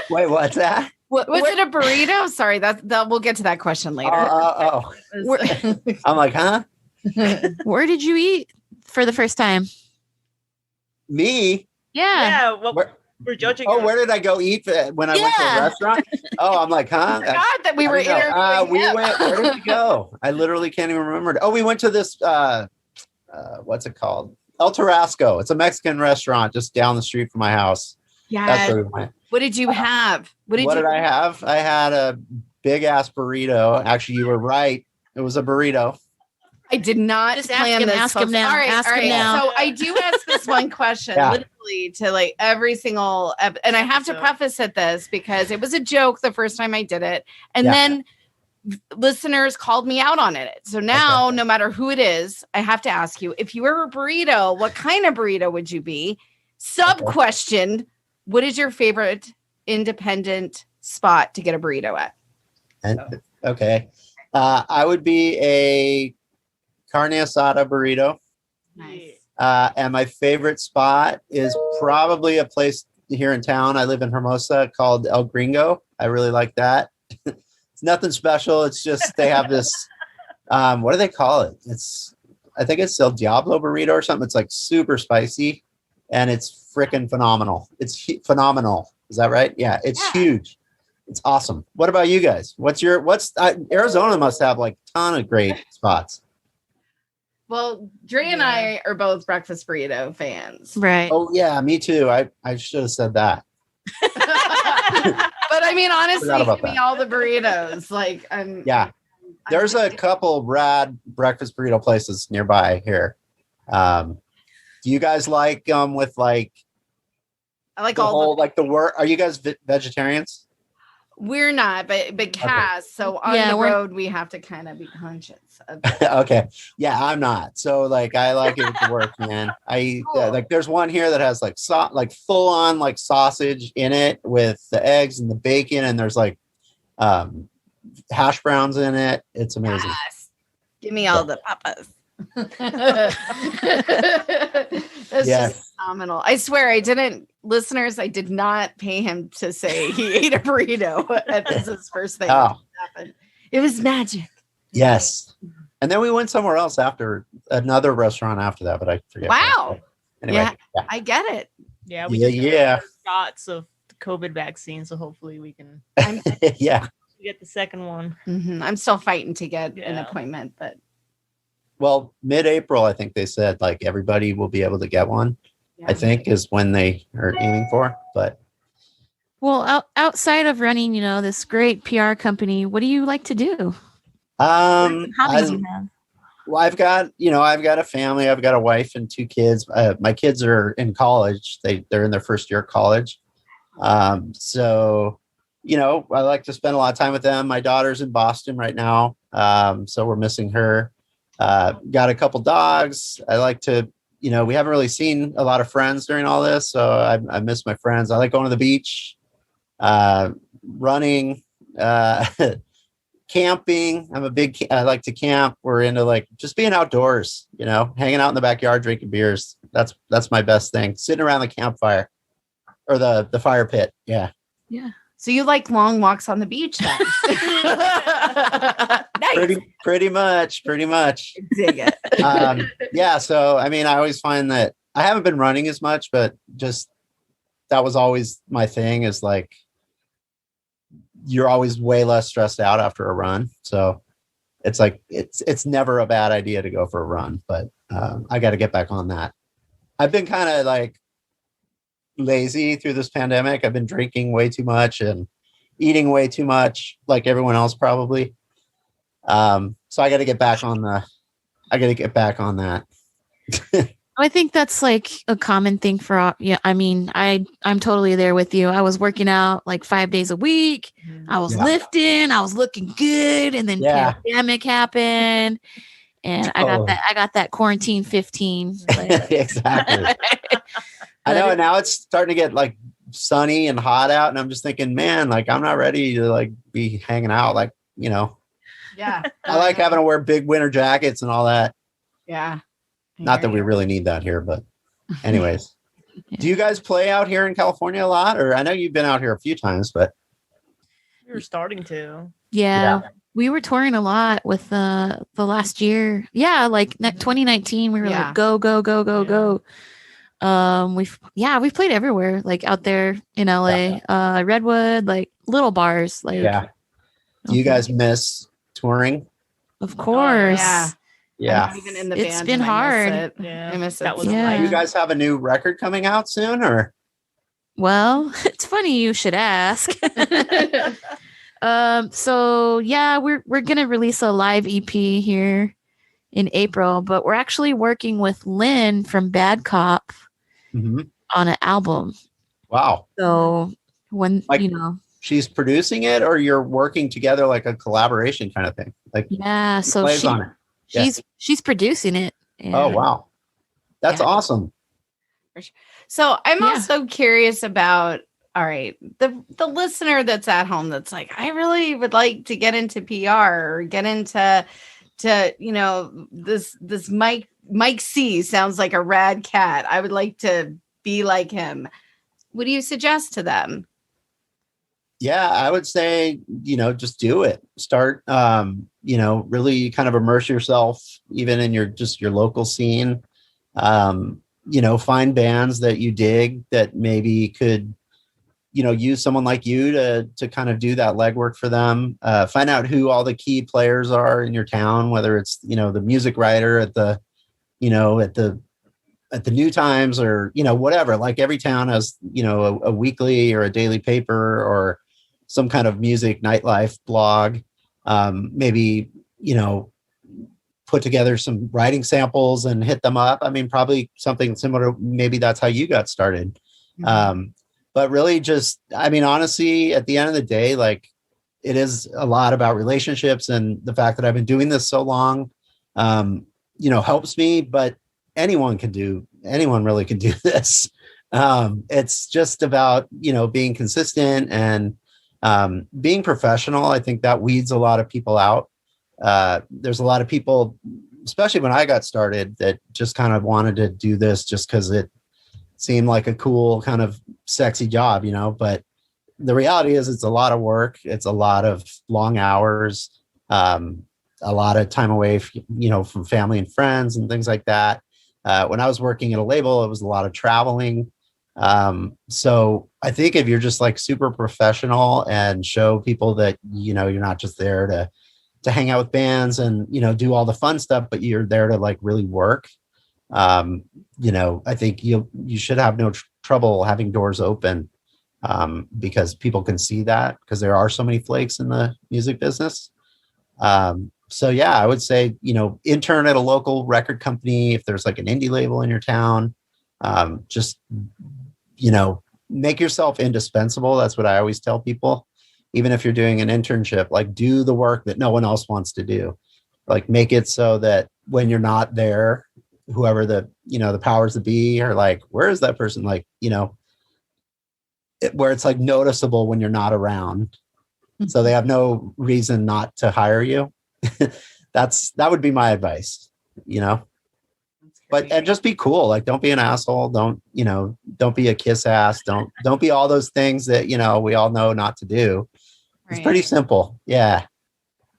wait, what's that? Was it a burrito? Sorry, that we'll get to that question later. I'm like, huh? Where did you eat for the first time? Me? Yeah. Well, we're judging. Oh, where did I go eat when I went to a restaurant? Oh, I'm like, huh? God, that we were interviewing. Where did we go? I literally can't even remember. Oh, we went to this. What's it called? El Tarasco. It's a Mexican restaurant just down the street from my house. Yeah. That's where we went. What did you have? What did I have? I had a big ass burrito. Actually, you were right. It was a burrito. I did not just plan this. Ask him now. All right. Now. So I do ask this one question, literally to like every single, and I have to preface it this because it was a joke the first time I did it, and then listeners called me out on it. So now, no matter who it is, I have to ask you: if you were a burrito, what kind of burrito would you be? Sub question: what is your favorite independent spot to get a burrito at? I would be a carne asada burrito. Nice. And my favorite spot is probably a place here in town. I live in Hermosa called El Gringo. I really like that. It's nothing special. It's just they have this. What do they call it? I think it's El Diablo burrito or something. It's like super spicy, and it's freaking phenomenal. It's phenomenal. Is that right? Yeah, it's huge. It's awesome. What about you guys? Arizona must have like a ton of great spots. Well, Drea and I are both breakfast burrito fans. Right. Oh, yeah, me too. I should have said that. But I mean, honestly, give me all the burritos. Like, there's a couple rad breakfast burrito places nearby here. Do you guys like with like I like the all whole like the work? Are you guys vegetarians? We're not, but Cass. So on the road, we have to kind of be conscious of it. Okay. Yeah, I'm not. So like, I like it to work, man. Like there's one here that has like full on like sausage in it with the eggs and the bacon, and there's like hash browns in it. It's amazing. Yes. Give me all the papas. That's just phenomenal. I swear listeners, I did not pay him to say he ate a burrito. This is first thing that happened. It was magic. Yes. And then we went somewhere else after another restaurant after that, but I forget. Wow. Anyway, I get it. Yeah. We just shots of the COVID vaccine. So hopefully we can get the second one. Mm-hmm. I'm still fighting to get an appointment, but well, mid-April, I think they said like everybody will be able to get one. Yeah. I think is when they are aiming for. But well, outside of running, this great PR company, what do you like to do? Hobbies you have? Well, I've got a family. I've got a wife and 2 kids. My kids are in college. They're in their first year of college. So, I like to spend a lot of time with them. My daughter's in Boston right now. So we're missing her. Got a couple dogs. I like to, we haven't really seen a lot of friends during all this. So I miss my friends. I like going to the beach, running, camping. I like to camp. We're into like just being outdoors, hanging out in the backyard, drinking beers. That's my best thing. Sitting around the campfire or the fire pit. Yeah. Yeah. So you like long walks on the beach then? Nice. Pretty much. Dig it. Yeah. So, I mean, I always find that I haven't been running as much, but just that was always my thing is like, you're always way less stressed out after a run. So it's like, it's never a bad idea to go for a run, but I got to get back on that. I've been kind of like lazy through this pandemic. I've been drinking way too much and eating way too much, like everyone else probably. So I got to get back on that. I think that's like a common thing for, I mean, I'm totally there with you. I was working out like 5 days a week. I was lifting, I was looking good. And then pandemic happened and I got that quarantine 15. Exactly. I know. And now it's starting to get like sunny and hot out. And I'm just thinking, man, like I'm not ready to like be hanging out. Like, yeah, I like having to wear big winter jackets and all that. Yeah. Not that we really need that here, but anyways, do you guys play out here in California a lot? Or I know you've been out here a few times, but you're starting to. Yeah. We were touring a lot with the last year. Yeah. Like 2019, we were like, go, go, go, go, go. We've played everywhere, like out there in LA, Redwood, like little bars. Like, do you guys miss touring? Of course. Yeah. Even in the it's band, been hard. I miss it. Do you guys have a new record coming out soon or? Well, it's funny you should ask. So yeah, we're going to release a live EP here in April, but we're actually working with Lynn from Bad Cop on an album. Wow. So when, she's producing it or you're working together like a collaboration kind of thing. Like so she's producing it. Oh, wow. That's awesome. So I'm also curious about, all right, the listener that's at home that's like, I really would like to get into PR or get into this Mike C sounds like a rad cat. I would like to be like him. What do you suggest to them? Yeah, I would say, just do it. Start, really kind of immerse yourself even in your local scene. Find bands that you dig that maybe could, use someone like you to kind of do that legwork for them. Find out who all the key players are in your town, whether it's, the music writer at the New Times or, whatever. Like every town has, a weekly or a daily paper or some kind of music nightlife blog. Maybe, put together some writing samples and hit them up. I mean, probably something similar. Maybe that's how you got started. But really just, honestly, at the end of the day, like it is a lot about relationships, and the fact that I've been doing this so long, helps me, but anyone really can do this. It's just about, being consistent and being professional. I think that weeds a lot of people out. There's a lot of people, especially when I got started, that just kind of wanted to do this just because it seemed like a cool kind of sexy job, but the reality is it's a lot of work. It's a lot of long hours, a lot of time away, from family and friends and things like that. When I was working at a label, it was a lot of traveling. So I think if you're just like super professional and show people that, you're not just there to, to hang out with bands and, do all the fun stuff, but you're there to like really work. I think you should have no trouble having doors open, because people can see that, because there are so many flakes in the music business. So yeah, I would say, intern at a local record company. If there's like an indie label in your town, just, make yourself indispensable. That's what I always tell people. Even if you're doing an internship, like do the work that no one else wants to do. Like make it so that when you're not there, whoever the powers that be are like, where is that person? Like, where it's like noticeable when you're not around. So they have no reason not to hire you. That would be my advice, and just be cool. Like, don't be an asshole. Don't be a kiss ass. Don't be all those things that, we all know not to do. Right. It's pretty simple. Yeah.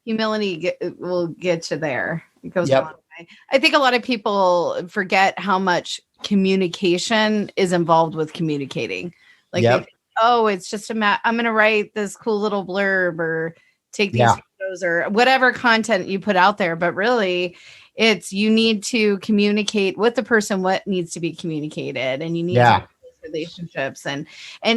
Humility will get you there. It goes a long way. I think a lot of people forget how much communication is involved with communicating. Like, they think, it's just I'm going to write this cool little blurb or take these photos or whatever content you put out there. But really, you need to communicate with the person what needs to be communicated, and you need to have those relationships. And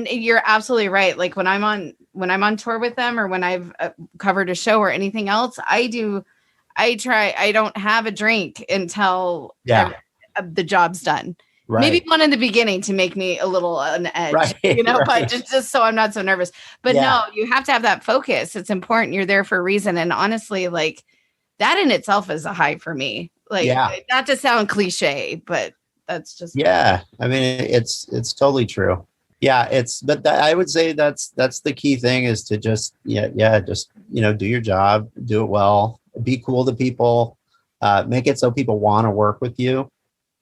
you're absolutely right. Like when I'm on tour with them, or when I've covered a show or anything else, I don't have a drink until the job's done. Right. Maybe one in the beginning to make me a little on edge, but just so I'm not so nervous. But no, you have to have that focus. It's important. You're there for a reason. And honestly, like that in itself is a high for me. Like, not to sound cliche, but that's just. Yeah. I mean, it's totally true. Yeah. But I would say that's the key thing, is to just, just, do your job, do it well, be cool to people, make it so people want to work with you.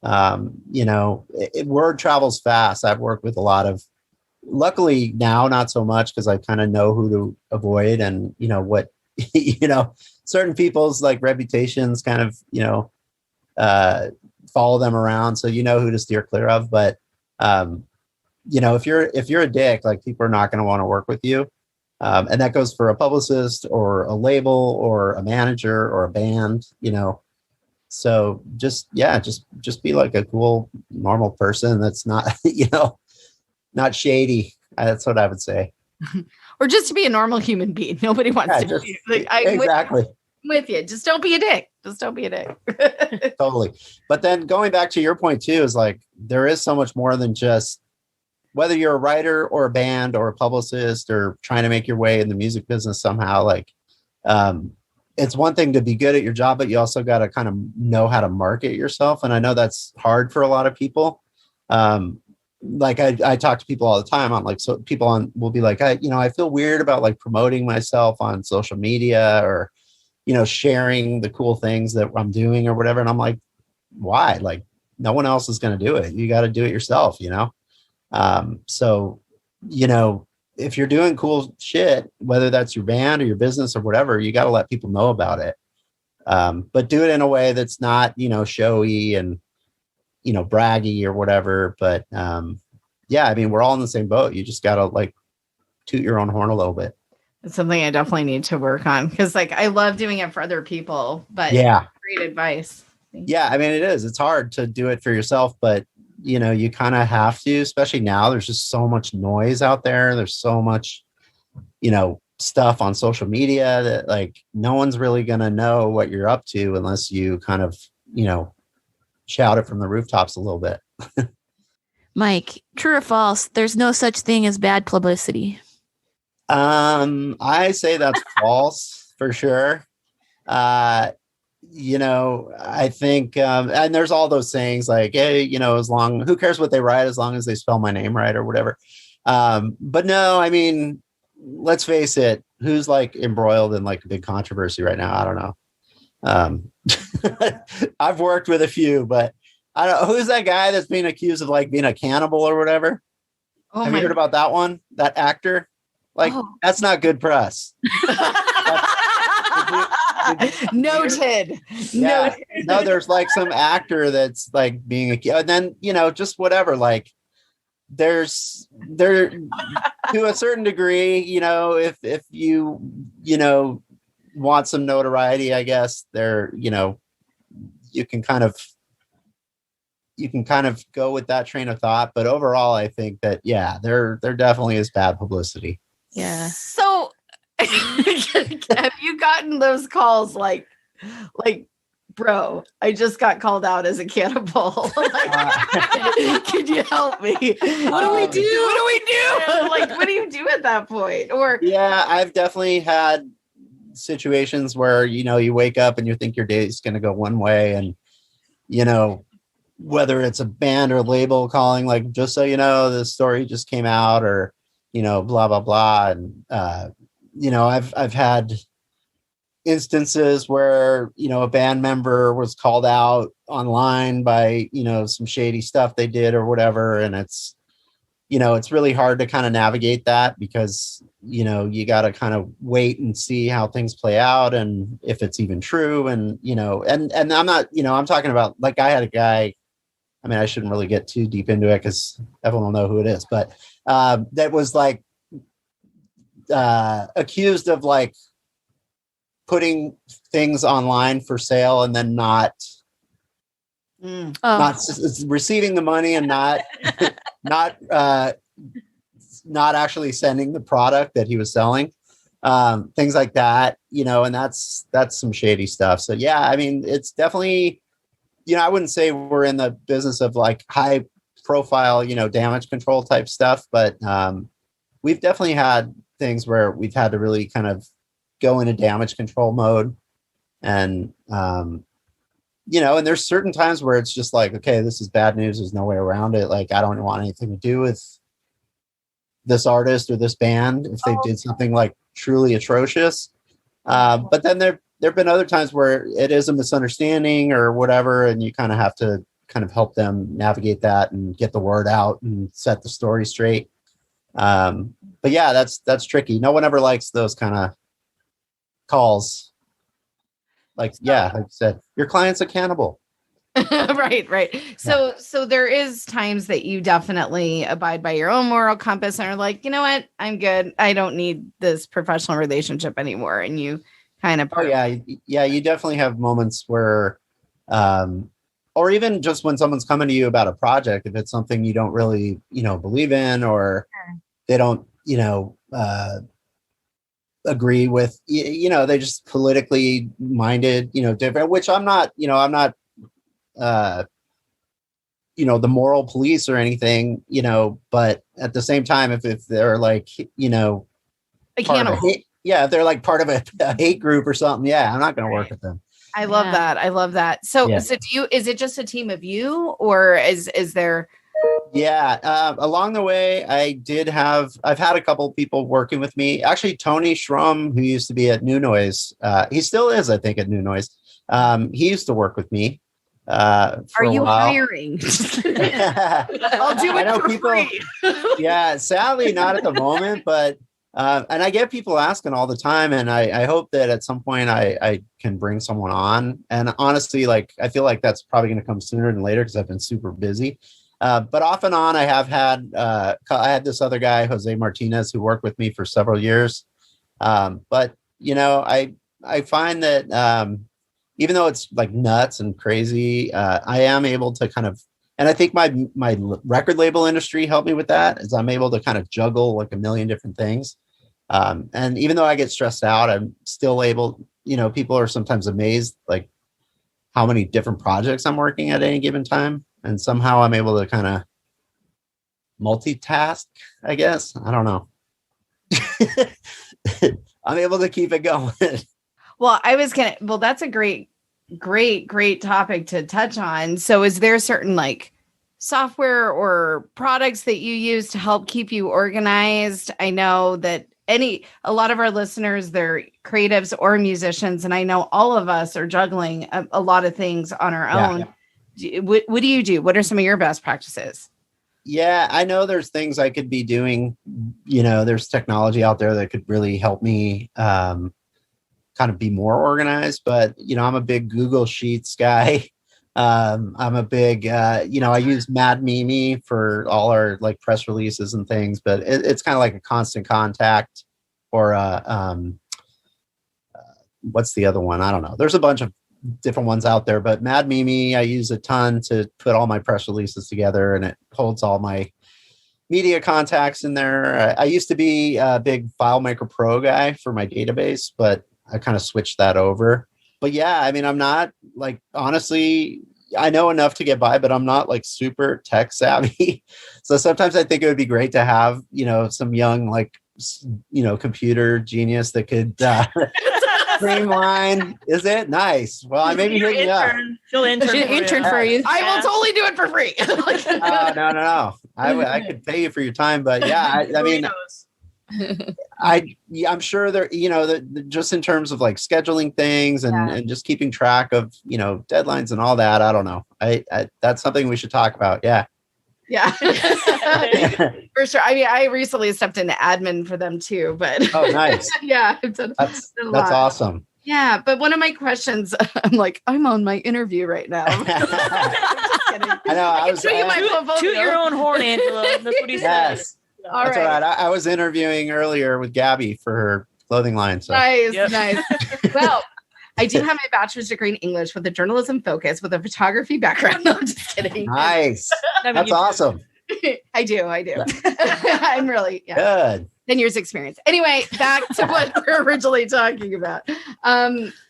Word travels fast. I've worked with a lot of, luckily now, not so much, because I kind of know who to avoid, and, what, certain people's like reputations kind of, follow them around. So, who to steer clear of. But, if you're a dick, like people are not going to want to work with you. And that goes for a publicist or a label or a manager or a band, So just be like a cool, normal person that's not, not shady. That's what I would say. Or just to be a normal human being. Nobody wants to be. Like, exactly. With you. Just don't be a dick. Totally. But then going back to your point too, is like, there is so much more than just, whether you're a writer or a band or a publicist or trying to make your way in the music business somehow, like, it's one thing to be good at your job, but you also got to kind of know how to market yourself. And I know that's hard for a lot of people. Like I talk to people all the time on, like, so people will be like, I feel weird about like promoting myself on social media, or, sharing the cool things that I'm doing or whatever. And I'm like, why? Like, no one else is going to do it. You got to do it yourself, So, if you're doing cool shit, whether that's your band or your business or whatever, you got to let people know about it. But do it in a way that's not, showy and, braggy or whatever. But I mean, we're all in the same boat. You just got to like toot your own horn a little bit. It's something I definitely need to work on, because like I love doing it for other people, but great advice. Yeah. I mean, it is. It's hard to do it for yourself, but you kind of have to, especially now. There's just so much noise out there. There's so much, stuff on social media that like no one's really going to know what you're up to unless you kind of, shout it from the rooftops a little bit. Mike, true or false, there's no such thing as bad publicity? I say that's false for sure. I think, and there's all those sayings like, hey, who cares what they write as long as they spell my name right or whatever. But no, I mean, let's face it, who's like embroiled in like a big controversy right now? I don't know. I've worked with a few, but I don't know. Who's that guy that's being accused of like being a cannibal or whatever? Have you heard about that one? That actor? Like, that's not good press. Noted. Yeah. No, there's like some actor that's like being accused, and then just whatever. Like, there to a certain degree, if you want some notoriety, I guess they're, you can kind of go with that train of thought. But overall, I think that, yeah, there definitely is bad publicity. Yeah. So have you gotten those calls like, bro, I just got called out as a cannibal. Can you help me? What do we do? What do you do at that point? Or yeah, I've definitely had situations where, you wake up and you think your day is going to go one way, and, whether it's a band or label calling, like, just so you know, this story just came out, or, blah, blah, blah. And, I've had instances where, a band member was called out online by, some shady stuff they did or whatever. And it's really hard to kind of navigate that, because, you got to kind of wait and see how things play out and if it's even true. And, and I'm not, I'm talking about, like, I had a guy, I mean, I shouldn't really get too deep into it because everyone will know who it is, but that was like accused of like putting things online for sale and then not receiving the money and not actually sending the product that he was selling, things like that, and that's some shady stuff. So yeah, I mean, it's definitely, I wouldn't say we're in the business of like high profile, damage control type stuff, but we've definitely had things where we've had to really kind of go into damage control mode. And, and there's certain times where it's just like, okay, this is bad news. There's no way around it. Like, I don't want anything to do with this artist or this band if they did something like truly atrocious. But then there've been other times where it is a misunderstanding or whatever, and you kind of have to kind of help them navigate that and get the word out and set the story straight. But yeah, that's tricky. No one ever likes those kind of calls. Like, yeah, like I said, your client's a cannibal. Right. So there is times that you definitely abide by your own moral compass and are like, you know what, I'm good. I don't need this professional relationship anymore. And you kind of you definitely have moments where or even just when someone's coming to you about a project, if it's something you don't really believe in, or they don't agree with, they just politically minded, different, which I'm not the moral police or anything, but at the same time, if they're like, if they're like part of a hate group or something, I'm not going to work with them. I love that. So is it just a team of you, or is there? Along the way, I've had a couple people working with me. Actually, Tony Schrum, who used to be at New Noise, he still is, I think, at New Noise. He used to work with me. Are you hiring? I'll do it for free. Sadly not at the moment, but and I get people asking all the time, and I hope that at some point I can bring someone on. And honestly, like, I feel like that's probably going to come sooner than later because I've been super busy. But off and on, I have had I had this other guy, Jose Martinez, who worked with me for several years. But I find that even though it's like nuts and crazy, I am able to kind of, and I think my record label industry helped me with that, is I'm able to kind of juggle like a million different things. And even though I get stressed out, I'm still able, people are sometimes amazed, like how many different projects I'm working at any given time. And somehow I'm able to kind of multitask, I guess. I don't know. I'm able to keep it going. Well, that's a great topic to touch on. So is there certain like software or products that you use to help keep you organized? I know that a lot of our listeners, they're creatives or musicians, and I know all of us are juggling a lot of things on our own. Yeah. What do you do? What are some of your best practices? Yeah, I know there's things I could be doing. There's technology out there that could really help me kind of be more organized. But, I'm a big Google Sheets guy. I'm a big, I use Mad Mimi for all our like press releases and things, but it's kind of like a constant contact or what's the other one? I don't know. There's a bunch of different ones out there, but Mad Mimi, I use a ton to put all my press releases together, and it holds all my media contacts in there. I used to be a big FileMaker Pro guy for my database, but I kind of switched that over. But yeah, I mean, I'm not like, honestly, I know enough to get by, but I'm not like super tech savvy. So sometimes I think it would be great to have, some young, like, computer genius that could streamline. Is it nice? Well, I maybe hit you up. She'll intern for you. I will totally do it for free. No. I could pay you for your time, but yeah, I mean, I'm sure there, just in terms of like scheduling things and just keeping track of, deadlines and all that. I don't know. I that's something we should talk about. Yeah. Yeah, for sure. I mean, I recently stepped into admin for them too, but oh, nice. Yeah, that's awesome. Yeah, but one of my questions, I'm on my interview right now. I know. I was toot your own horn, Angela. That's what he says. All That's right. all right. I was interviewing earlier with Gaby for her clothing line. So. Nice. Well, I do have my bachelor's degree in English with a journalism focus with a photography background. No, I'm just kidding. Nice. That's awesome. I do. I'm really good. 10 years experience. Anyway, back to what we're originally talking about.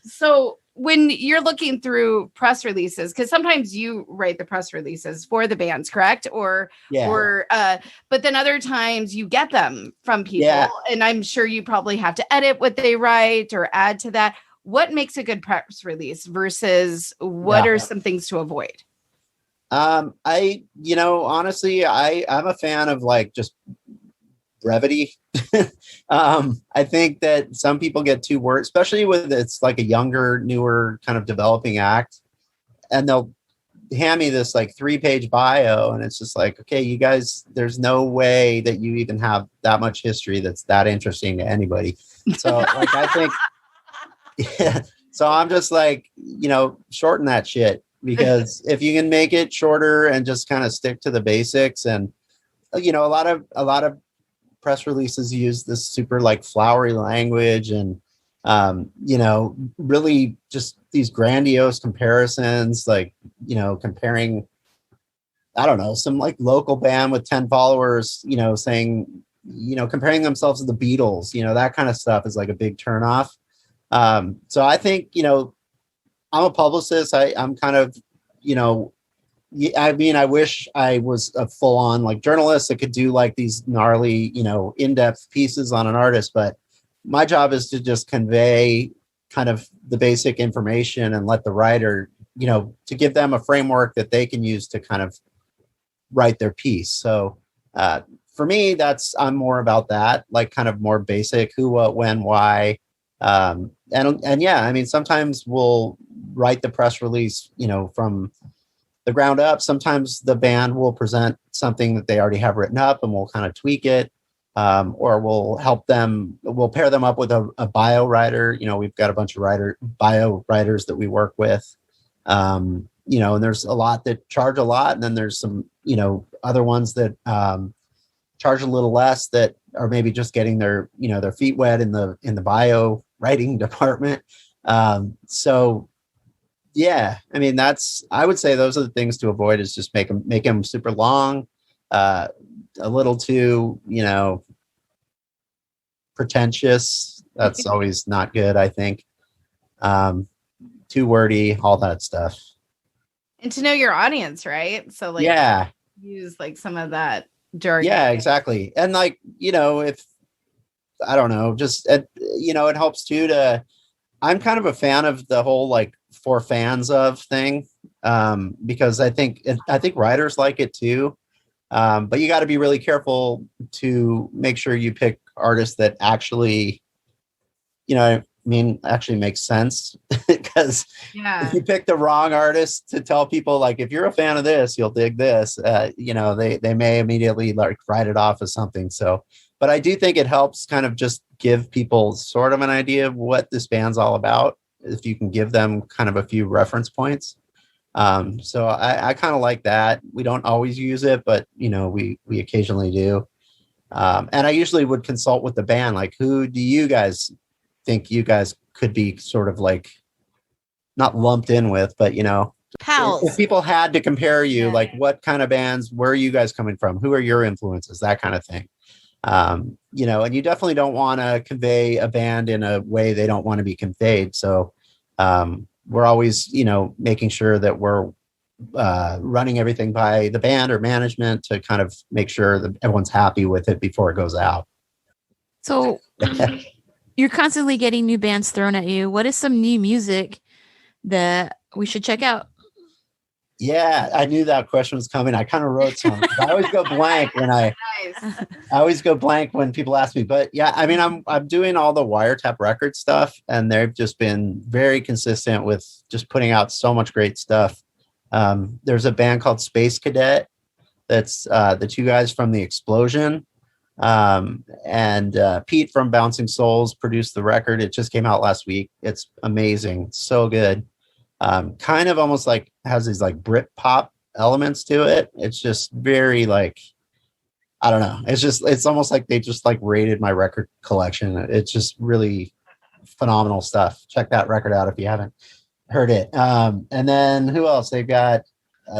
So when you're looking through press releases, because sometimes you write the press releases for the bands, correct? Or but then other times you get them from people, and I'm sure you probably have to edit what they write or add to that. What makes a good press release versus what are some things to avoid? Honestly, I'm a fan of like just brevity. I think that some people get too worried, especially with it's like a younger, newer kind of developing act, and they'll hand me this like 3-page bio, and it's just like, okay, you guys, there's no way that you even have that much history that's that interesting to anybody. So like, I think, so I'm just like, shorten that shit, because if you can make it shorter and just kind of stick to the basics, and a lot of press releases use this super like flowery language and really just these grandiose comparisons, like comparing, I don't know, some like local band with 10 followers, saying, comparing themselves to the Beatles, that kind of stuff is like a big turnoff. So I think, I'm a publicist. I'm kind of, I wish I was a full on like journalist that could do like these gnarly, in-depth pieces on an artist. But my job is to just convey kind of the basic information and let the writer, to give them a framework that they can use to kind of write their piece. So for me, I'm more about that, like kind of more basic who, what, when, why. And yeah, I mean, sometimes we'll write the press release, from the ground up. Sometimes the band will present something that they already have written up, and we'll kind of tweak it. Or we'll pair them up with a bio writer. We've got a bunch of bio writers that we work with. And there's a lot that charge a lot. And then there's some, other ones that charge a little less, that are maybe just getting their feet wet in the bio writing department. So yeah, I mean, I would say those are the things to avoid, is just make them super long, a little too, pretentious. That's always not good, I think. Too wordy, all that stuff. And to know your audience, right? So like, use like some of that jargon. Yeah, exactly. And like, if, I don't know, just, it helps too I'm kind of a fan of the whole like for fans of thing, because I think writers like it too. But you got to be really careful to make sure you pick artists that actually, actually makes sense. Because if you pick the wrong artist to tell people, like, if you're a fan of this, you'll dig this, they may immediately like write it off as something. So, but I do think it helps kind of just give people sort of an idea of what this band's all about, if you can give them kind of a few reference points. So I kind of like that. We don't always use it, but we occasionally do. And I usually would consult with the band, like, who do you guys think you guys could be sort of like not lumped in with, but Pals. if people had to compare you, like what kind of bands, where are you guys coming from? Who are your influences? That kind of thing. And you definitely don't want to convey a band in a way they don't want to be conveyed. So we're always, making sure that we're running everything by the band or management to kind of make sure that everyone's happy with it before it goes out. So you're constantly getting new bands thrown at you. What is some new music that we should check out? Yeah, I knew that question was coming. I kind of wrote some. I always go blank when I always go blank when people ask me. But yeah, I mean, I'm doing all the Wiretap Records stuff, and they've just been very consistent with just putting out so much great stuff. There's a band called Space Cadet. That's the two guys from The Explosion, and Pete from Bouncing Souls produced the record. It just came out last week. It's amazing, so good. Kind of almost like has these like Brit pop elements to it. It's just very like, I don't know. It's almost like they just like raided my record collection. It's just really phenomenal stuff. Check that record out if you haven't heard it. And then who else? They've got,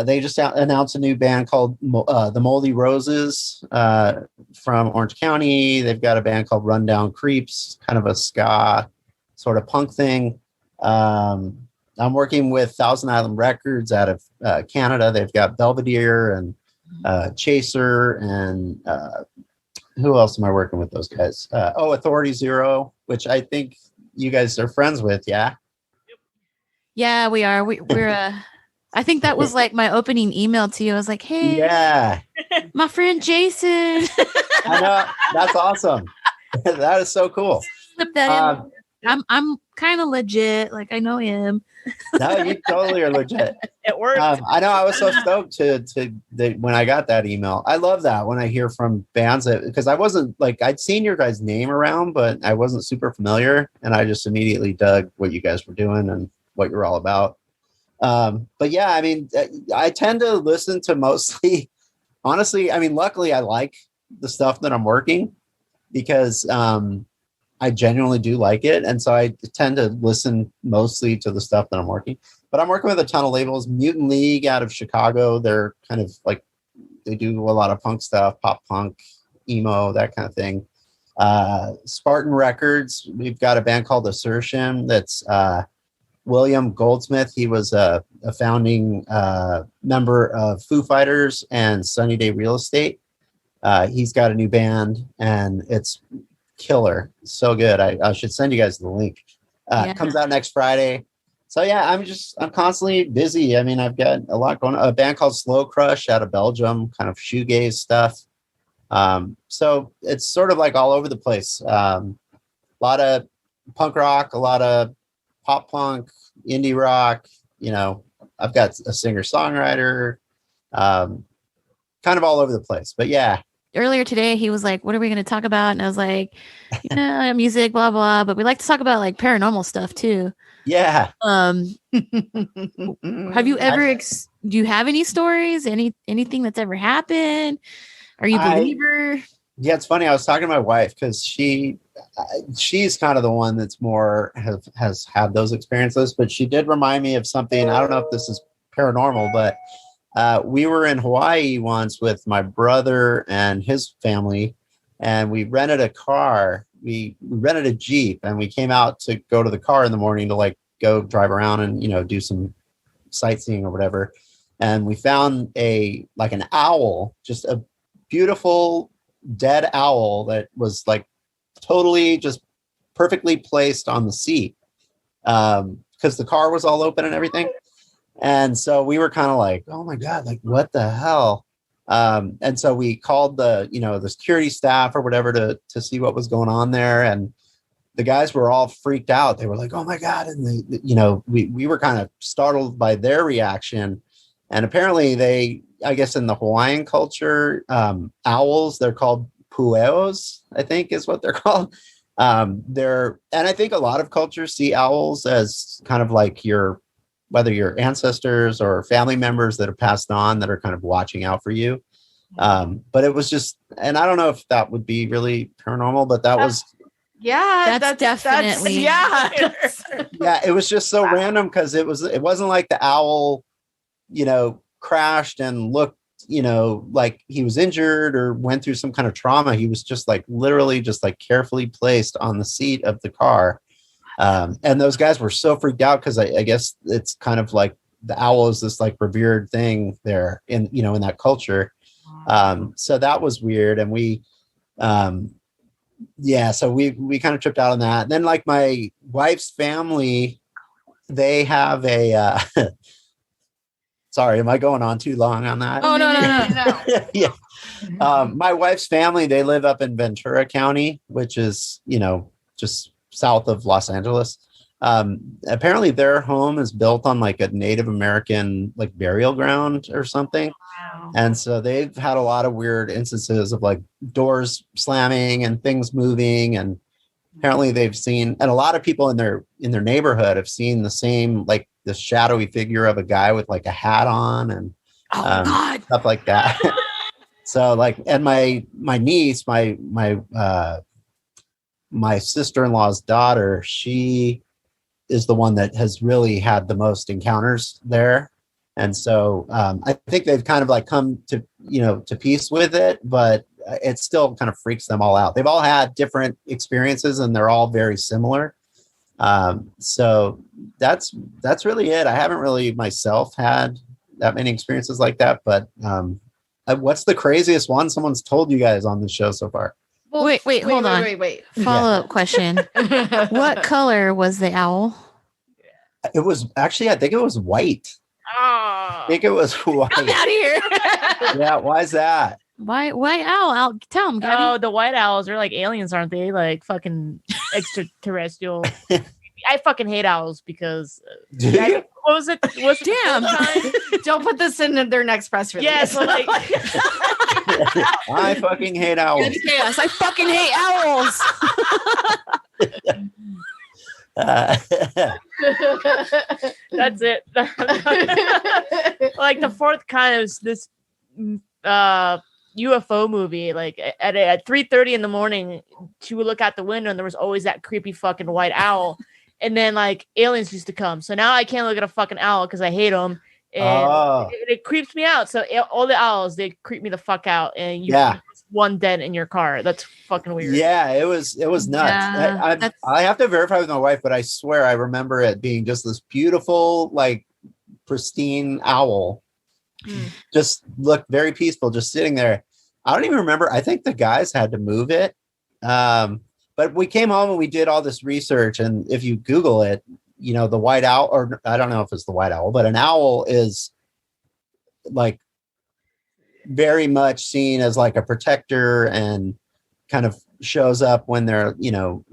they just announced a new band called the Moldy Roses from Orange County. They've got a band called Rundown Kreeps, kind of a ska sort of punk thing. I'm working with Thousand Island Records out of Canada. They've got Belvedere and Chaser and who else am I working with? Those guys. Authority Zero, which I think you guys are friends with. Yeah. Yeah, we are. We're. I think that was like my opening email to you. I was like, "Hey, yeah, my friend Jason." I know, that's awesome. That is so cool. Slip that in. I'm kind of legit. Like I know him. No, you totally are legit. It worked. I know. I was so stoked when I got that email. I love that when I hear from bands because I wasn't like I'd seen your guys' name around, but I wasn't super familiar, and I just immediately dug what you guys were doing and what you're all about. But yeah, I mean, I tend to listen to mostly. Honestly, I mean, luckily, I like the stuff that I'm working because I genuinely do like it. And so I tend to listen mostly to the stuff that I'm working. But I'm working with a ton of labels. Mutant League out of Chicago. They're kind of like, they do a lot of punk stuff, pop punk, emo, that kind of thing. Spartan Records, we've got a band called Assertion that's William Goldsmith. He was a founding member of Foo Fighters and Sunny Day Real Estate. He's got a new band, and it's killer. So good. I should send you guys the link. It comes out next Friday. So yeah, I'm constantly busy. I mean, I've got a lot going on. A band called Slow Crush out of Belgium, kind of shoegaze stuff. So it's sort of like all over the place. A lot of punk rock, a lot of pop punk, indie rock. I've got a singer-songwriter, kind of all over the place. But yeah. Earlier today, he was like, "What are we going to talk about?" And I was like, music, blah, blah. But we like to talk about like paranormal stuff too. Yeah. Have you ever, do you have any stories? Anything that's ever happened? Are you a believer? Yeah, it's funny. I was talking to my wife because she's kind of the one that's more has had those experiences, but she did remind me of something. I don't know if this is paranormal, but we were in Hawaii once with my brother and his family, and we rented a car. We rented a Jeep, and we came out to go to the car in the morning to like go drive around and, do some sightseeing or whatever. And we found an owl, just a beautiful dead owl that was like totally just perfectly placed on the seat. Because the car was all open and everything. And so we were kind of like, oh my God, like what the hell? And so we called the security staff or whatever to see what was going on there. And the guys were all freaked out. They were like, oh my God. And we were kind of startled by their reaction. And apparently I guess in the Hawaiian culture, owls, they're called pueos, I think is what they're called. And I think a lot of cultures see owls as kind of like whether your ancestors or family members that have passed on that are kind of watching out for you. But it was just, and I don't know if that would be really paranormal, but that was Yeah, That's definitely- yeah. Yeah, it was just so random because it wasn't like the owl, crashed and looked, like he was injured or went through some kind of trauma. He was just like literally just like carefully placed on the seat of the car. And those guys were so freaked out because I guess it's kind of like the owl is this like revered thing there in that culture. So that was weird. And we, so we kind of tripped out on that. And then like my wife's family, they have a, sorry, am I going on too long on that? Oh, no. Yeah. My wife's family, they live up in Ventura County, which is, just south of Los Angeles. Apparently their home is built on like a Native American like burial ground or something. Wow. And so they've had a lot of weird instances of like doors slamming and things moving. And apparently they've seen, and a lot of people in their neighborhood have seen the same, like the shadowy figure of a guy with like a hat on and stuff like that. So like, and my niece, my sister-in-law's daughter, she is the one that has really had the most encounters there. And so I think they've kind of like come to, to peace with it, but it still kind of freaks them all out. They've all had different experiences and they're all very similar. So that's really it. I haven't really myself had that many experiences like that, but what's the craziest one someone's told you guys on the show so far? Well, wait, hold on. Wait. Follow-up question. What color was the owl? It was actually, I think it was white. I think it was white. Get out of here. Yeah, why is that? Why owl? Tell him, Gaby. Oh, the white owls are like aliens, aren't they? Like fucking extraterrestrial. I fucking hate owls because what was it? Damn. Don't put this in their next press release. Yes, like I fucking hate owls. Yes, I fucking hate owls. that's it. Like the fourth kind of this UFO movie. Like at 3:30 in the morning, she would look out the window and there was always that creepy fucking white owl. And then like aliens used to come. So now I can't look at a fucking owl because I hate them. And it creeps me out. So all the owls, they creep me the fuck out. And you have one dead in your car. That's fucking weird. Yeah, it was nuts. Yeah, I have to verify with my wife, but I swear I remember it being just this beautiful, like pristine owl. Just looked very peaceful, just sitting there. I don't even remember. I think the guys had to move it. But we came home and we did all this research. And if you Google it, the white owl, or I don't know if it's the white owl, but an owl is like very much seen as like a protector and kind of shows up when they're,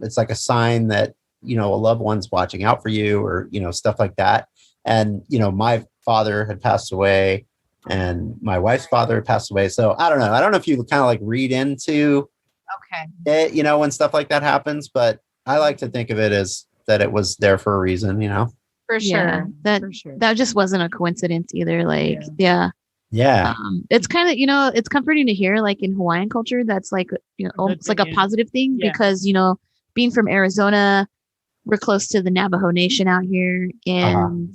it's like a sign that, a loved one's watching out for you or, stuff like that. And, my father had passed away and my wife's father had passed away. So I don't know. I don't know if you kind of like read into it, when stuff like that happens, but I like to think of it as that it was there for a reason, For sure. Yeah, that just wasn't a coincidence either. Like, yeah. It's kind of, it's comforting to hear like in Hawaiian culture, that's like, it's like a positive thing because, being from Arizona, we're close to the Navajo Nation out here and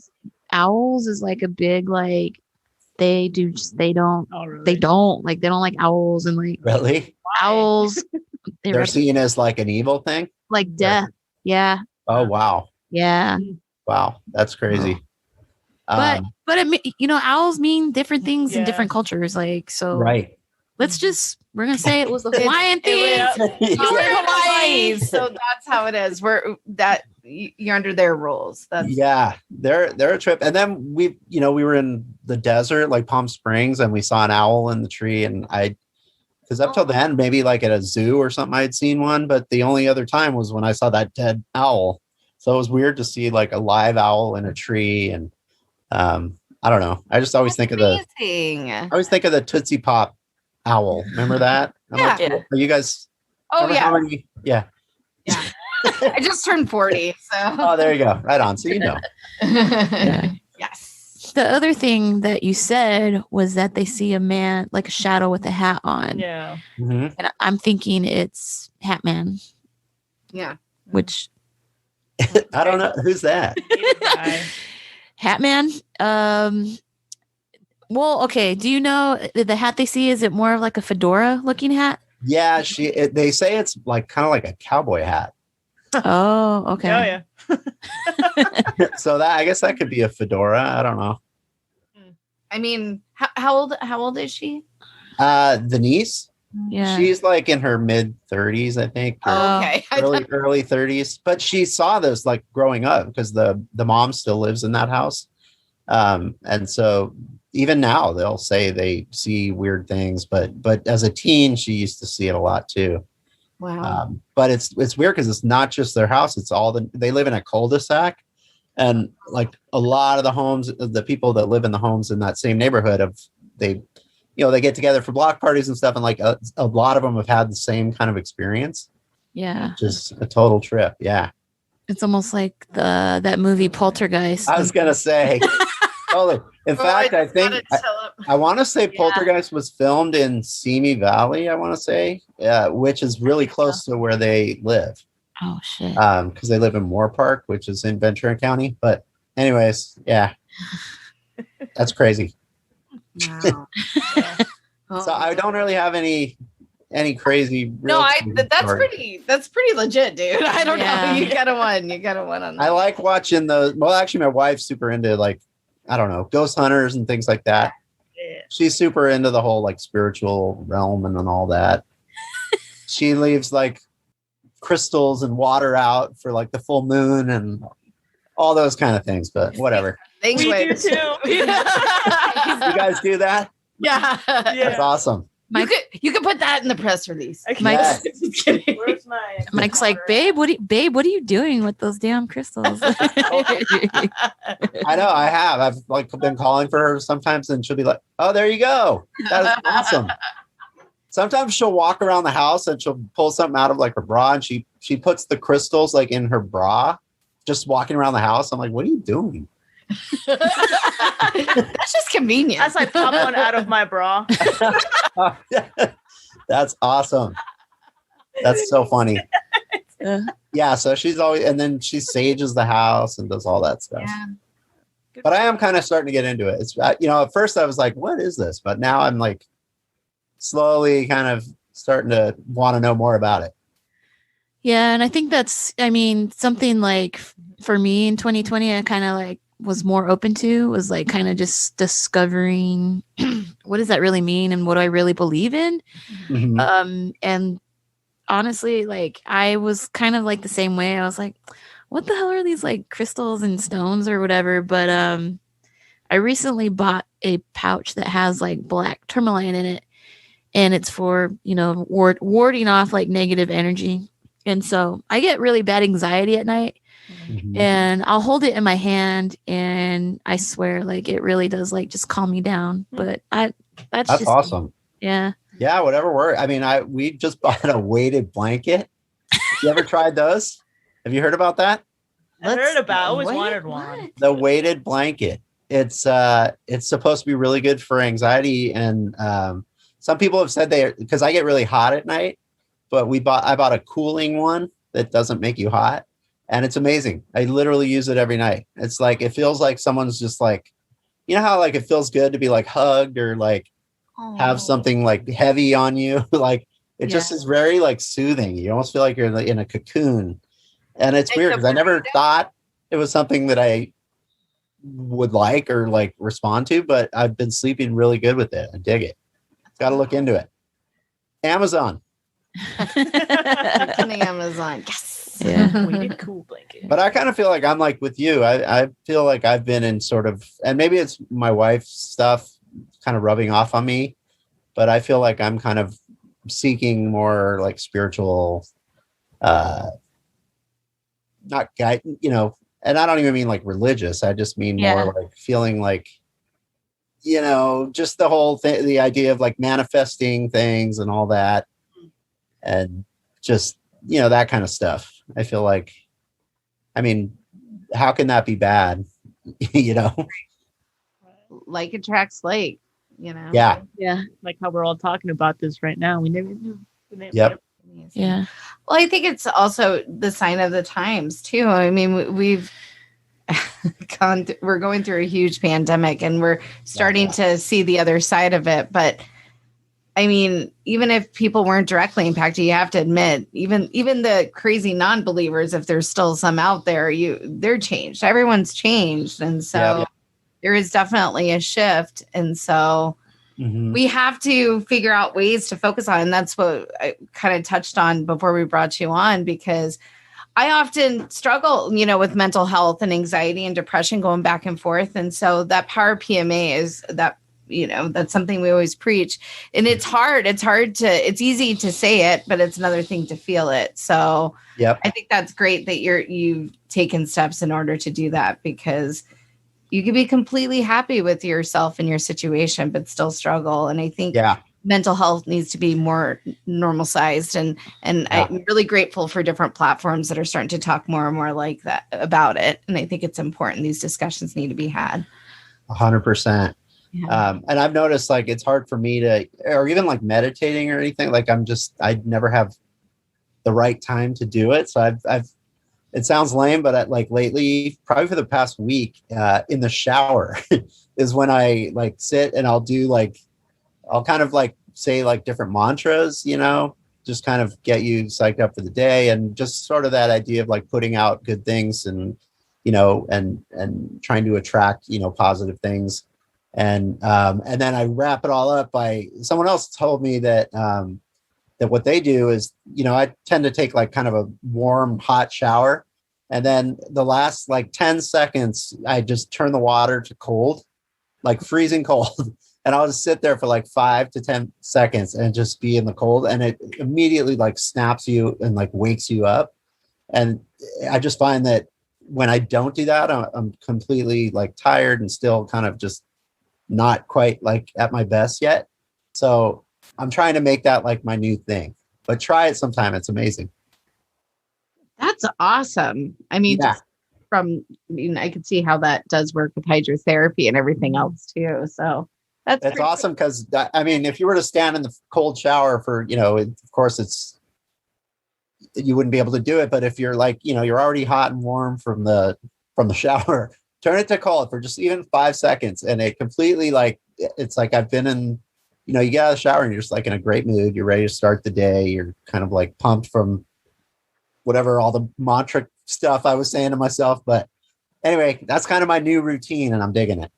owls is like a big, like, they don't like owls and like really owls. They're seen as like an evil thing, like death. Yeah. Oh, wow. Yeah. Wow. That's crazy. But owls mean different things in different cultures. Like, so right. We're going to say it was the Hawaiian thing. We're Hawaii. So that's how it is. You're under their rules. They're a trip. And then we were in the desert, like Palm Springs, and we saw an owl in the tree. And because up till then, maybe like at a zoo or something, I had seen one, but the only other time was when I saw that dead owl. So it was weird to see like a live owl in a tree. And I don't know. I just always think of the Tootsie Pop owl. Remember that? Are you guys? Oh yeah. Yeah. I just turned 40. So. Oh, there you go. Right on. So Yes. The other thing that you said was that they see a man, like a shadow with a hat on. Yeah. Mm-hmm. And I'm thinking it's Hat Man. Yeah. Which I don't know who's that. Hatman. Well, okay. Do you know the hat they see? Is it more of like a fedora looking hat? Yeah, they say it's like kind of like a cowboy hat. Oh, okay. Oh yeah. So that I guess that could be a fedora. I don't know. I mean, how old is she? The niece. Yeah. She's like in her mid 30s, I think. Oh, okay. Early 30s. But she saw this like growing up because the mom still lives in that house. And so even now they'll say they see weird things, but as a teen, she used to see it a lot too. Wow. But it's weird because it's not just their house. It's they live in a cul-de-sac, and like a lot of the homes, the people that live in the homes in that same neighborhood they get together for block parties and stuff. And like a lot of them have had the same kind of experience. Yeah. Just a total trip. Yeah. It's almost like that movie Poltergeist. I was going to say, totally. In fact, I think I want to say Poltergeist was filmed in Simi Valley, I want to say, which is really close to where they live. Oh, shit. Because they live in Moore Park, which is in Ventura County. But anyways, yeah. That's crazy. Wow. So I don't really have any crazy. That's pretty legit, dude. I don't know. You got a one on that. I like watching those. Well, actually, my wife's super into like, I don't know, ghost hunters and things like that. Yeah. She's super into the whole like spiritual realm and all that. She leaves like crystals and water out for like the full moon and all those kind of things. But whatever. We do too. You guys do that? Yeah. That's awesome. You could put that in the press release. Mike's, Where's mine? Mike's like, babe, what are you doing with those damn crystals? I know, I have. I've like been calling for her sometimes, and she'll be like, "Oh, there you go. That is awesome." Sometimes she'll walk around the house and she'll pull something out of like her bra, and she puts the crystals like in her bra, just walking around the house. I'm like, "What are you doing?" That's just convenient. As I pop one out of my bra. That's awesome. That's so funny. Yeah, so she's always, and then she sages the house and does all that stuff. Yeah. But I am kind of starting to get into it. It's at first I was like, what is this? But now I'm like slowly kind of starting to want to know more about it. Yeah, and I think that's, something like for me in 2020, I kind of like was more open to was like kind of just discovering what does that really mean and what do I really believe in. Mm-hmm. And honestly, like I was kind of like the same way. I was like, what the hell are these like crystals and stones or whatever? But I recently bought a pouch that has like black tourmaline in it, and it's for warding off like negative energy. And so I get really bad anxiety at night. Mm-hmm. And I'll hold it in my hand, and I swear, like it really does, like just calm me down. But that's just awesome. Yeah, whatever works. We just bought a weighted blanket. You ever tried those? Have you heard about that? I heard about. Always wanted one. The weighted blanket. It's supposed to be really good for anxiety, and some people have said because I get really hot at night, but I bought a cooling one that doesn't make you hot. And it's amazing. I literally use it every night. It's like, it feels like someone's just like, you know how like it feels good to be like hugged or like have something like heavy on you. Like it just is very like soothing. You almost feel like you're in a cocoon. And it's weird because I never thought it was something that I would like or like respond to, but I've been sleeping really good with it. I dig it. Got to look into it. Amazon. It's an Amazon. Yes. Yeah. We did cool blanket. But I kind of feel like I'm like with you. I feel like I've been in sort of, and maybe it's my wife's stuff kind of rubbing off on me, but I feel like I'm kind of seeking more like spiritual, not guide, and I don't even mean like religious. I just mean more like feeling like, just the whole thing, the idea of like manifesting things and all that. And just, that kind of stuff. I feel like, how can that be bad? Like attracts like, Yeah. Like how we're all talking about this right now. We never knew. Yep. Amazing. Yeah. Well, I think it's also the sign of the times too. I mean, we've we're going through a huge pandemic and we're starting to see the other side of it. But I mean, even if people weren't directly impacted, you have to admit, even the crazy non-believers, if there's still some out there, they're changed. Everyone's changed. And so there is definitely a shift. And so we have to figure out ways to focus on. And that's what I kind of touched on before we brought you on, because I often struggle, with mental health and anxiety and depression going back and forth. And so that Power PMA is that, that's something we always preach. And it's hard. It's easy to say it, but it's another thing to feel it. So I think that's great that you've taken steps in order to do that, because you can be completely happy with yourself and your situation, but still struggle. And I think mental health needs to be more normal sized. And I'm really grateful for different platforms that are starting to talk more and more like that about it. And I think it's important. These discussions need to be had. 100%. Yeah. And I've noticed like, it's hard for me to, or even like meditating or anything. Like I never have the right time to do it. So it sounds lame, but like lately, probably for the past week, in the shower is when I like sit and I'll kind of like say like different mantras, just kind of get you psyched up for the day, and just sort of that idea of like putting out good things and, and trying to attract, positive things. And then I wrap it all up by someone else told me that, that what they do is, I tend to take like kind of a warm, hot shower. And then the last like 10 seconds, I just turn the water to cold, like freezing cold. And I'll just sit there for like 5 to 10 seconds and just be in the cold. And it immediately like snaps you and like wakes you up. And I just find that when I don't do that, I'm completely like tired and still kind of just not quite like at my best yet. So I'm trying to make that like my new thing, but try it sometime. It's amazing. That's awesome. I mean, I could see how that does work with hydrotherapy and everything else too. So that's awesome. Because I mean, if you were to stand in the cold shower for, of course you wouldn't be able to do it. But if you're like, you're already hot and warm from the shower, turn it to cold for just even 5 seconds. And it completely like, it's like I've been in, you get out of the shower and you're just like in a great mood. You're ready to start the day. You're kind of like pumped from whatever, all the mantra stuff I was saying to myself. But anyway, that's kind of my new routine and I'm digging it.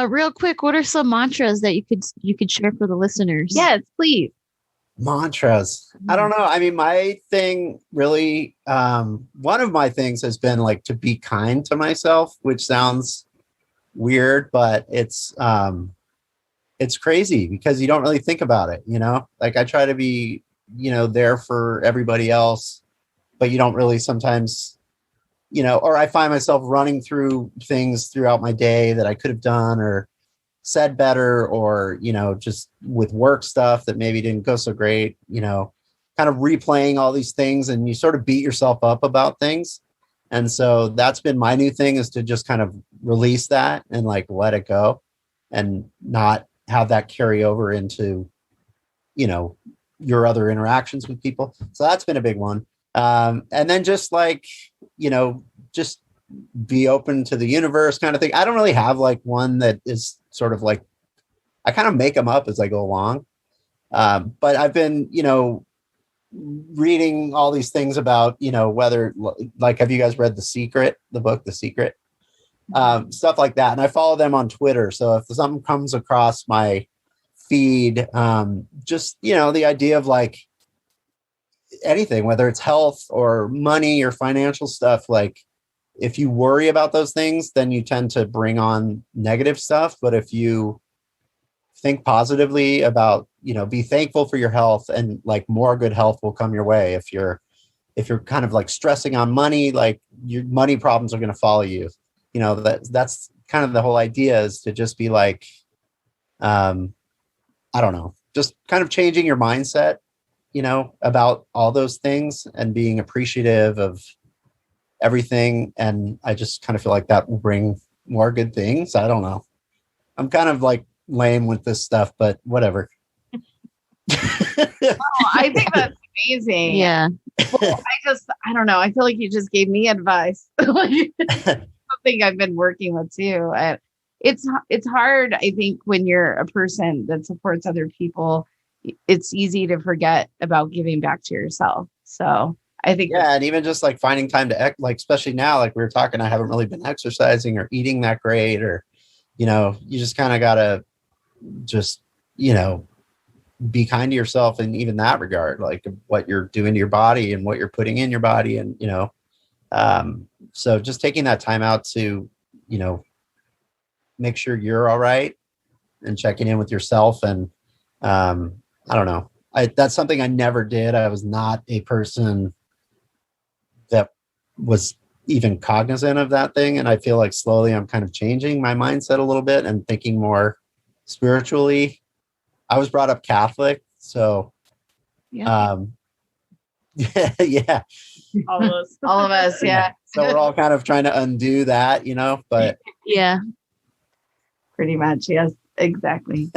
Real quick, what are some mantras that you could share for the listeners? Yes, please. Mantras. I don't know. I mean, my thing really, one of my things has been like to be kind to myself, which sounds weird, but it's crazy because you don't really think about it, like I try to be, there for everybody else, but you don't really sometimes, or I find myself running through things throughout my day that I could have done or said better, or, just with work stuff that maybe didn't go so great, kind of replaying all these things, and you sort of beat yourself up about things. And so that's been my new thing, is to just kind of release that and like let it go and not have that carry over into, your other interactions with people. So that's been a big one. And then just like, just be open to the universe kind of thing. I don't really have like one that is sort of like, I kind of make them up as I go along. But I've been, reading all these things about, whether like, have you guys read the book, The Secret? Stuff like that. And I follow them on Twitter. So if something comes across my feed, just, the idea of like anything, whether it's health or money or financial stuff, like if you worry about those things, then you tend to bring on negative stuff. But if you think positively about, be thankful for your health, and like more good health will come your way. If you're kind of like stressing on money, like your money problems are going to follow you. That's kind of the whole idea, is to just be like, I don't know, just kind of changing your mindset, about all those things and being appreciative of everything. And I just kind of feel like that will bring more good things. I don't know. I'm kind of like lame with this stuff, but whatever. I think that's amazing. Yeah. Well, I don't know. I feel like you just gave me advice. Something I've been working with too. It's hard, I think, when you're a person that supports other people. It's easy to forget about giving back to yourself. So I think, and even just like finding time to like, especially now, like we were talking, I haven't really been exercising or eating that great, or, you just kind of gotta just, be kind to yourself in even that regard, like what you're doing to your body and what you're putting in your body. And, so just taking that time out to, make sure you're all right and checking in with yourself. And, I don't know. That's something I never did. I was not a person that was even cognizant of that thing. And I feel like slowly I'm kind of changing my mindset a little bit and thinking more spiritually. I was brought up Catholic, so yeah. Yeah. All of us. Yeah. So we're all kind of trying to undo that, but yeah, pretty much. Yes, exactly.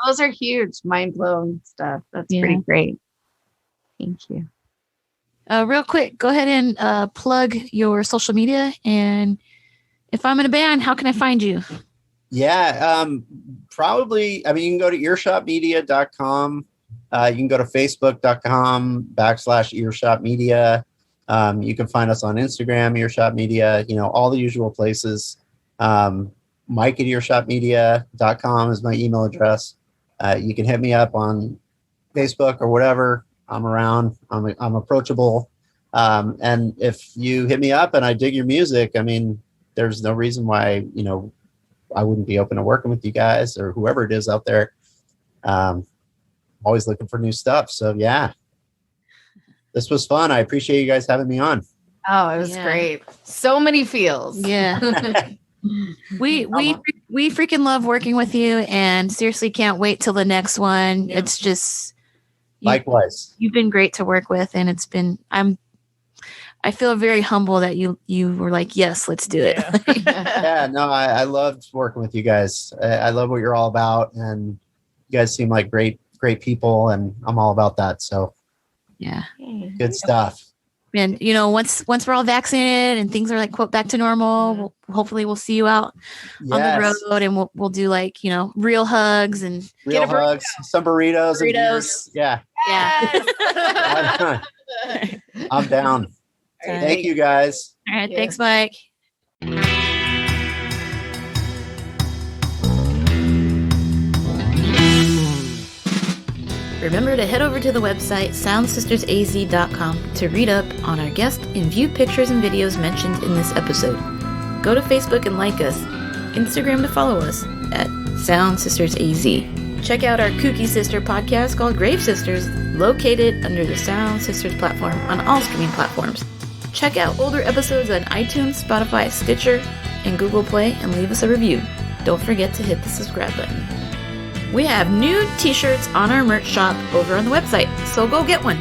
Those are huge, mind blowing stuff. That's pretty great. Thank you. Real quick, go ahead and plug your social media. And if I'm in a band, how can I find you? Yeah, probably. I mean, you can go to earshotmedia.com. You can go to facebook.com/Earshot Media. You can find us on Instagram, Earshot Media, all the usual places. Mike at earshotmedia.com is my email address. You can hit me up on Facebook or whatever. I'm around. I'm approachable. And if you hit me up and I dig your music, I mean, there's no reason why, I wouldn't be open to working with you guys or whoever it is out there. Always looking for new stuff. So yeah, this was fun. I appreciate you guys having me on. Oh, it was great. So many feels. Yeah. we freaking love working with you, and seriously can't wait till the next one. Yeah. It's just likewise. You've been great to work with, and it's been I feel very humble that you were like, yes, let's do it. Yeah, no, I loved working with you guys. I love what you're all about, and you guys seem like great people, and I'm all about that. So yeah, good stuff. And once we're all vaccinated and things are like quote back to normal, hopefully we'll see you out on the road, and we'll do like real hugs and some burritos. Yeah. Yeah. I'm down. Thank you guys. All right. Thanks, Mike. Remember to head over to the website soundsistersaz.com to read up on our guest and view pictures and videos mentioned in this episode. Go to Facebook and like us. Instagram to follow us at SoundSistersAZ. Check out our kooky sister podcast called Grave Sisters, located under the Sound Sisters platform on all streaming platforms. Check out older episodes on iTunes, Spotify, Stitcher, and Google Play, and leave us a review. Don't forget to hit the subscribe button. We have new t-shirts on our merch shop over on the website, so go get one.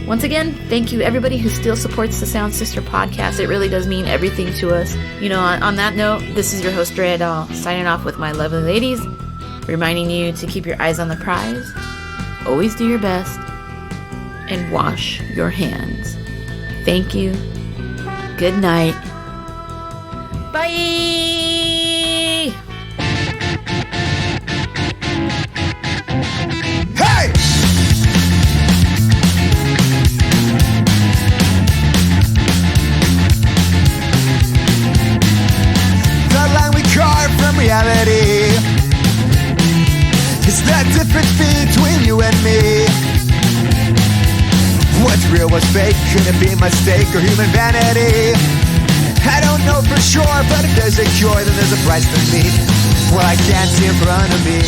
Once again, thank you everybody who still supports the Sound Sister podcast. It really does mean everything to us. On that note, this is your host, Drea and Gaby, signing off with my lovely ladies, reminding you to keep your eyes on the prize, always do your best, and wash your hands. Thank you. Good night. Bye. Hey! The line we carve from reality is the difference between you and me. What's real, what's fake? Could it be a mistake or human vanity? I don't know for sure, but if there's a cure, then there's a price to meet. Well, I can't see in front of me.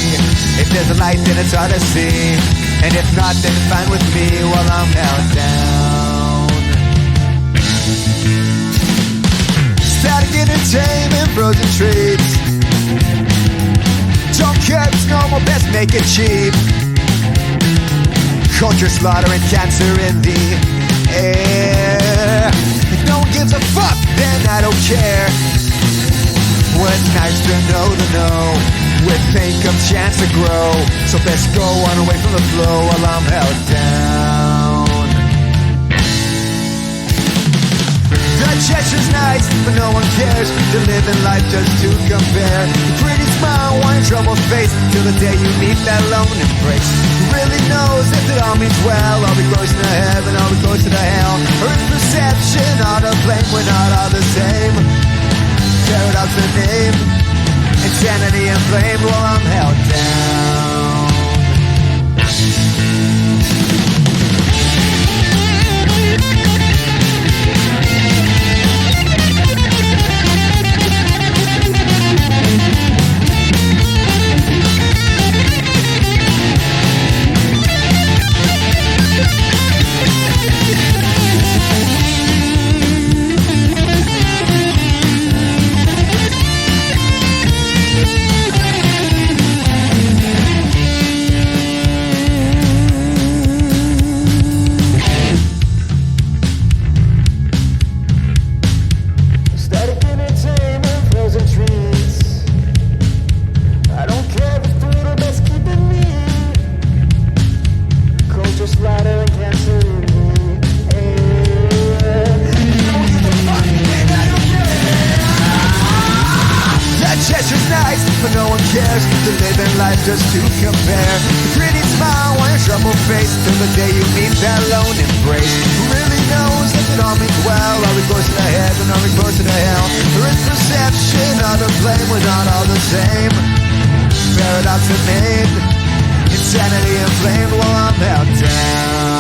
If there's a light, then it's hard to see. And if not, then it's fine with me while I'm held down. Static entertainment, frozen treats. Don't care if it's normal, best make it cheap. Culture slaughter and cancer in the air. If no one gives a fuck, then I don't care. Well, it's nice to know the know. With pain comes chance to grow, so best go on away from the flow while I'm held down. The gesture's nice, but no one cares. To live in life just to compare. The pretty smile, one trouble face, till the day you meet that lone embrace. Who really knows if it all means well? Are we close to heaven? Are we close to the hell? Earth perception, all to blame, we're not all the same. Paradox the name, insanity and flame while I'm held down. Just to compare the pretty smile on your troubled face till the day you meet that lone embrace. Who really knows if it all means well? Are we close to the heaven? Are we close to the hell? Or is perception or the blame? We're not all the same. Paradox of name, insanity inflamed while I'm held down.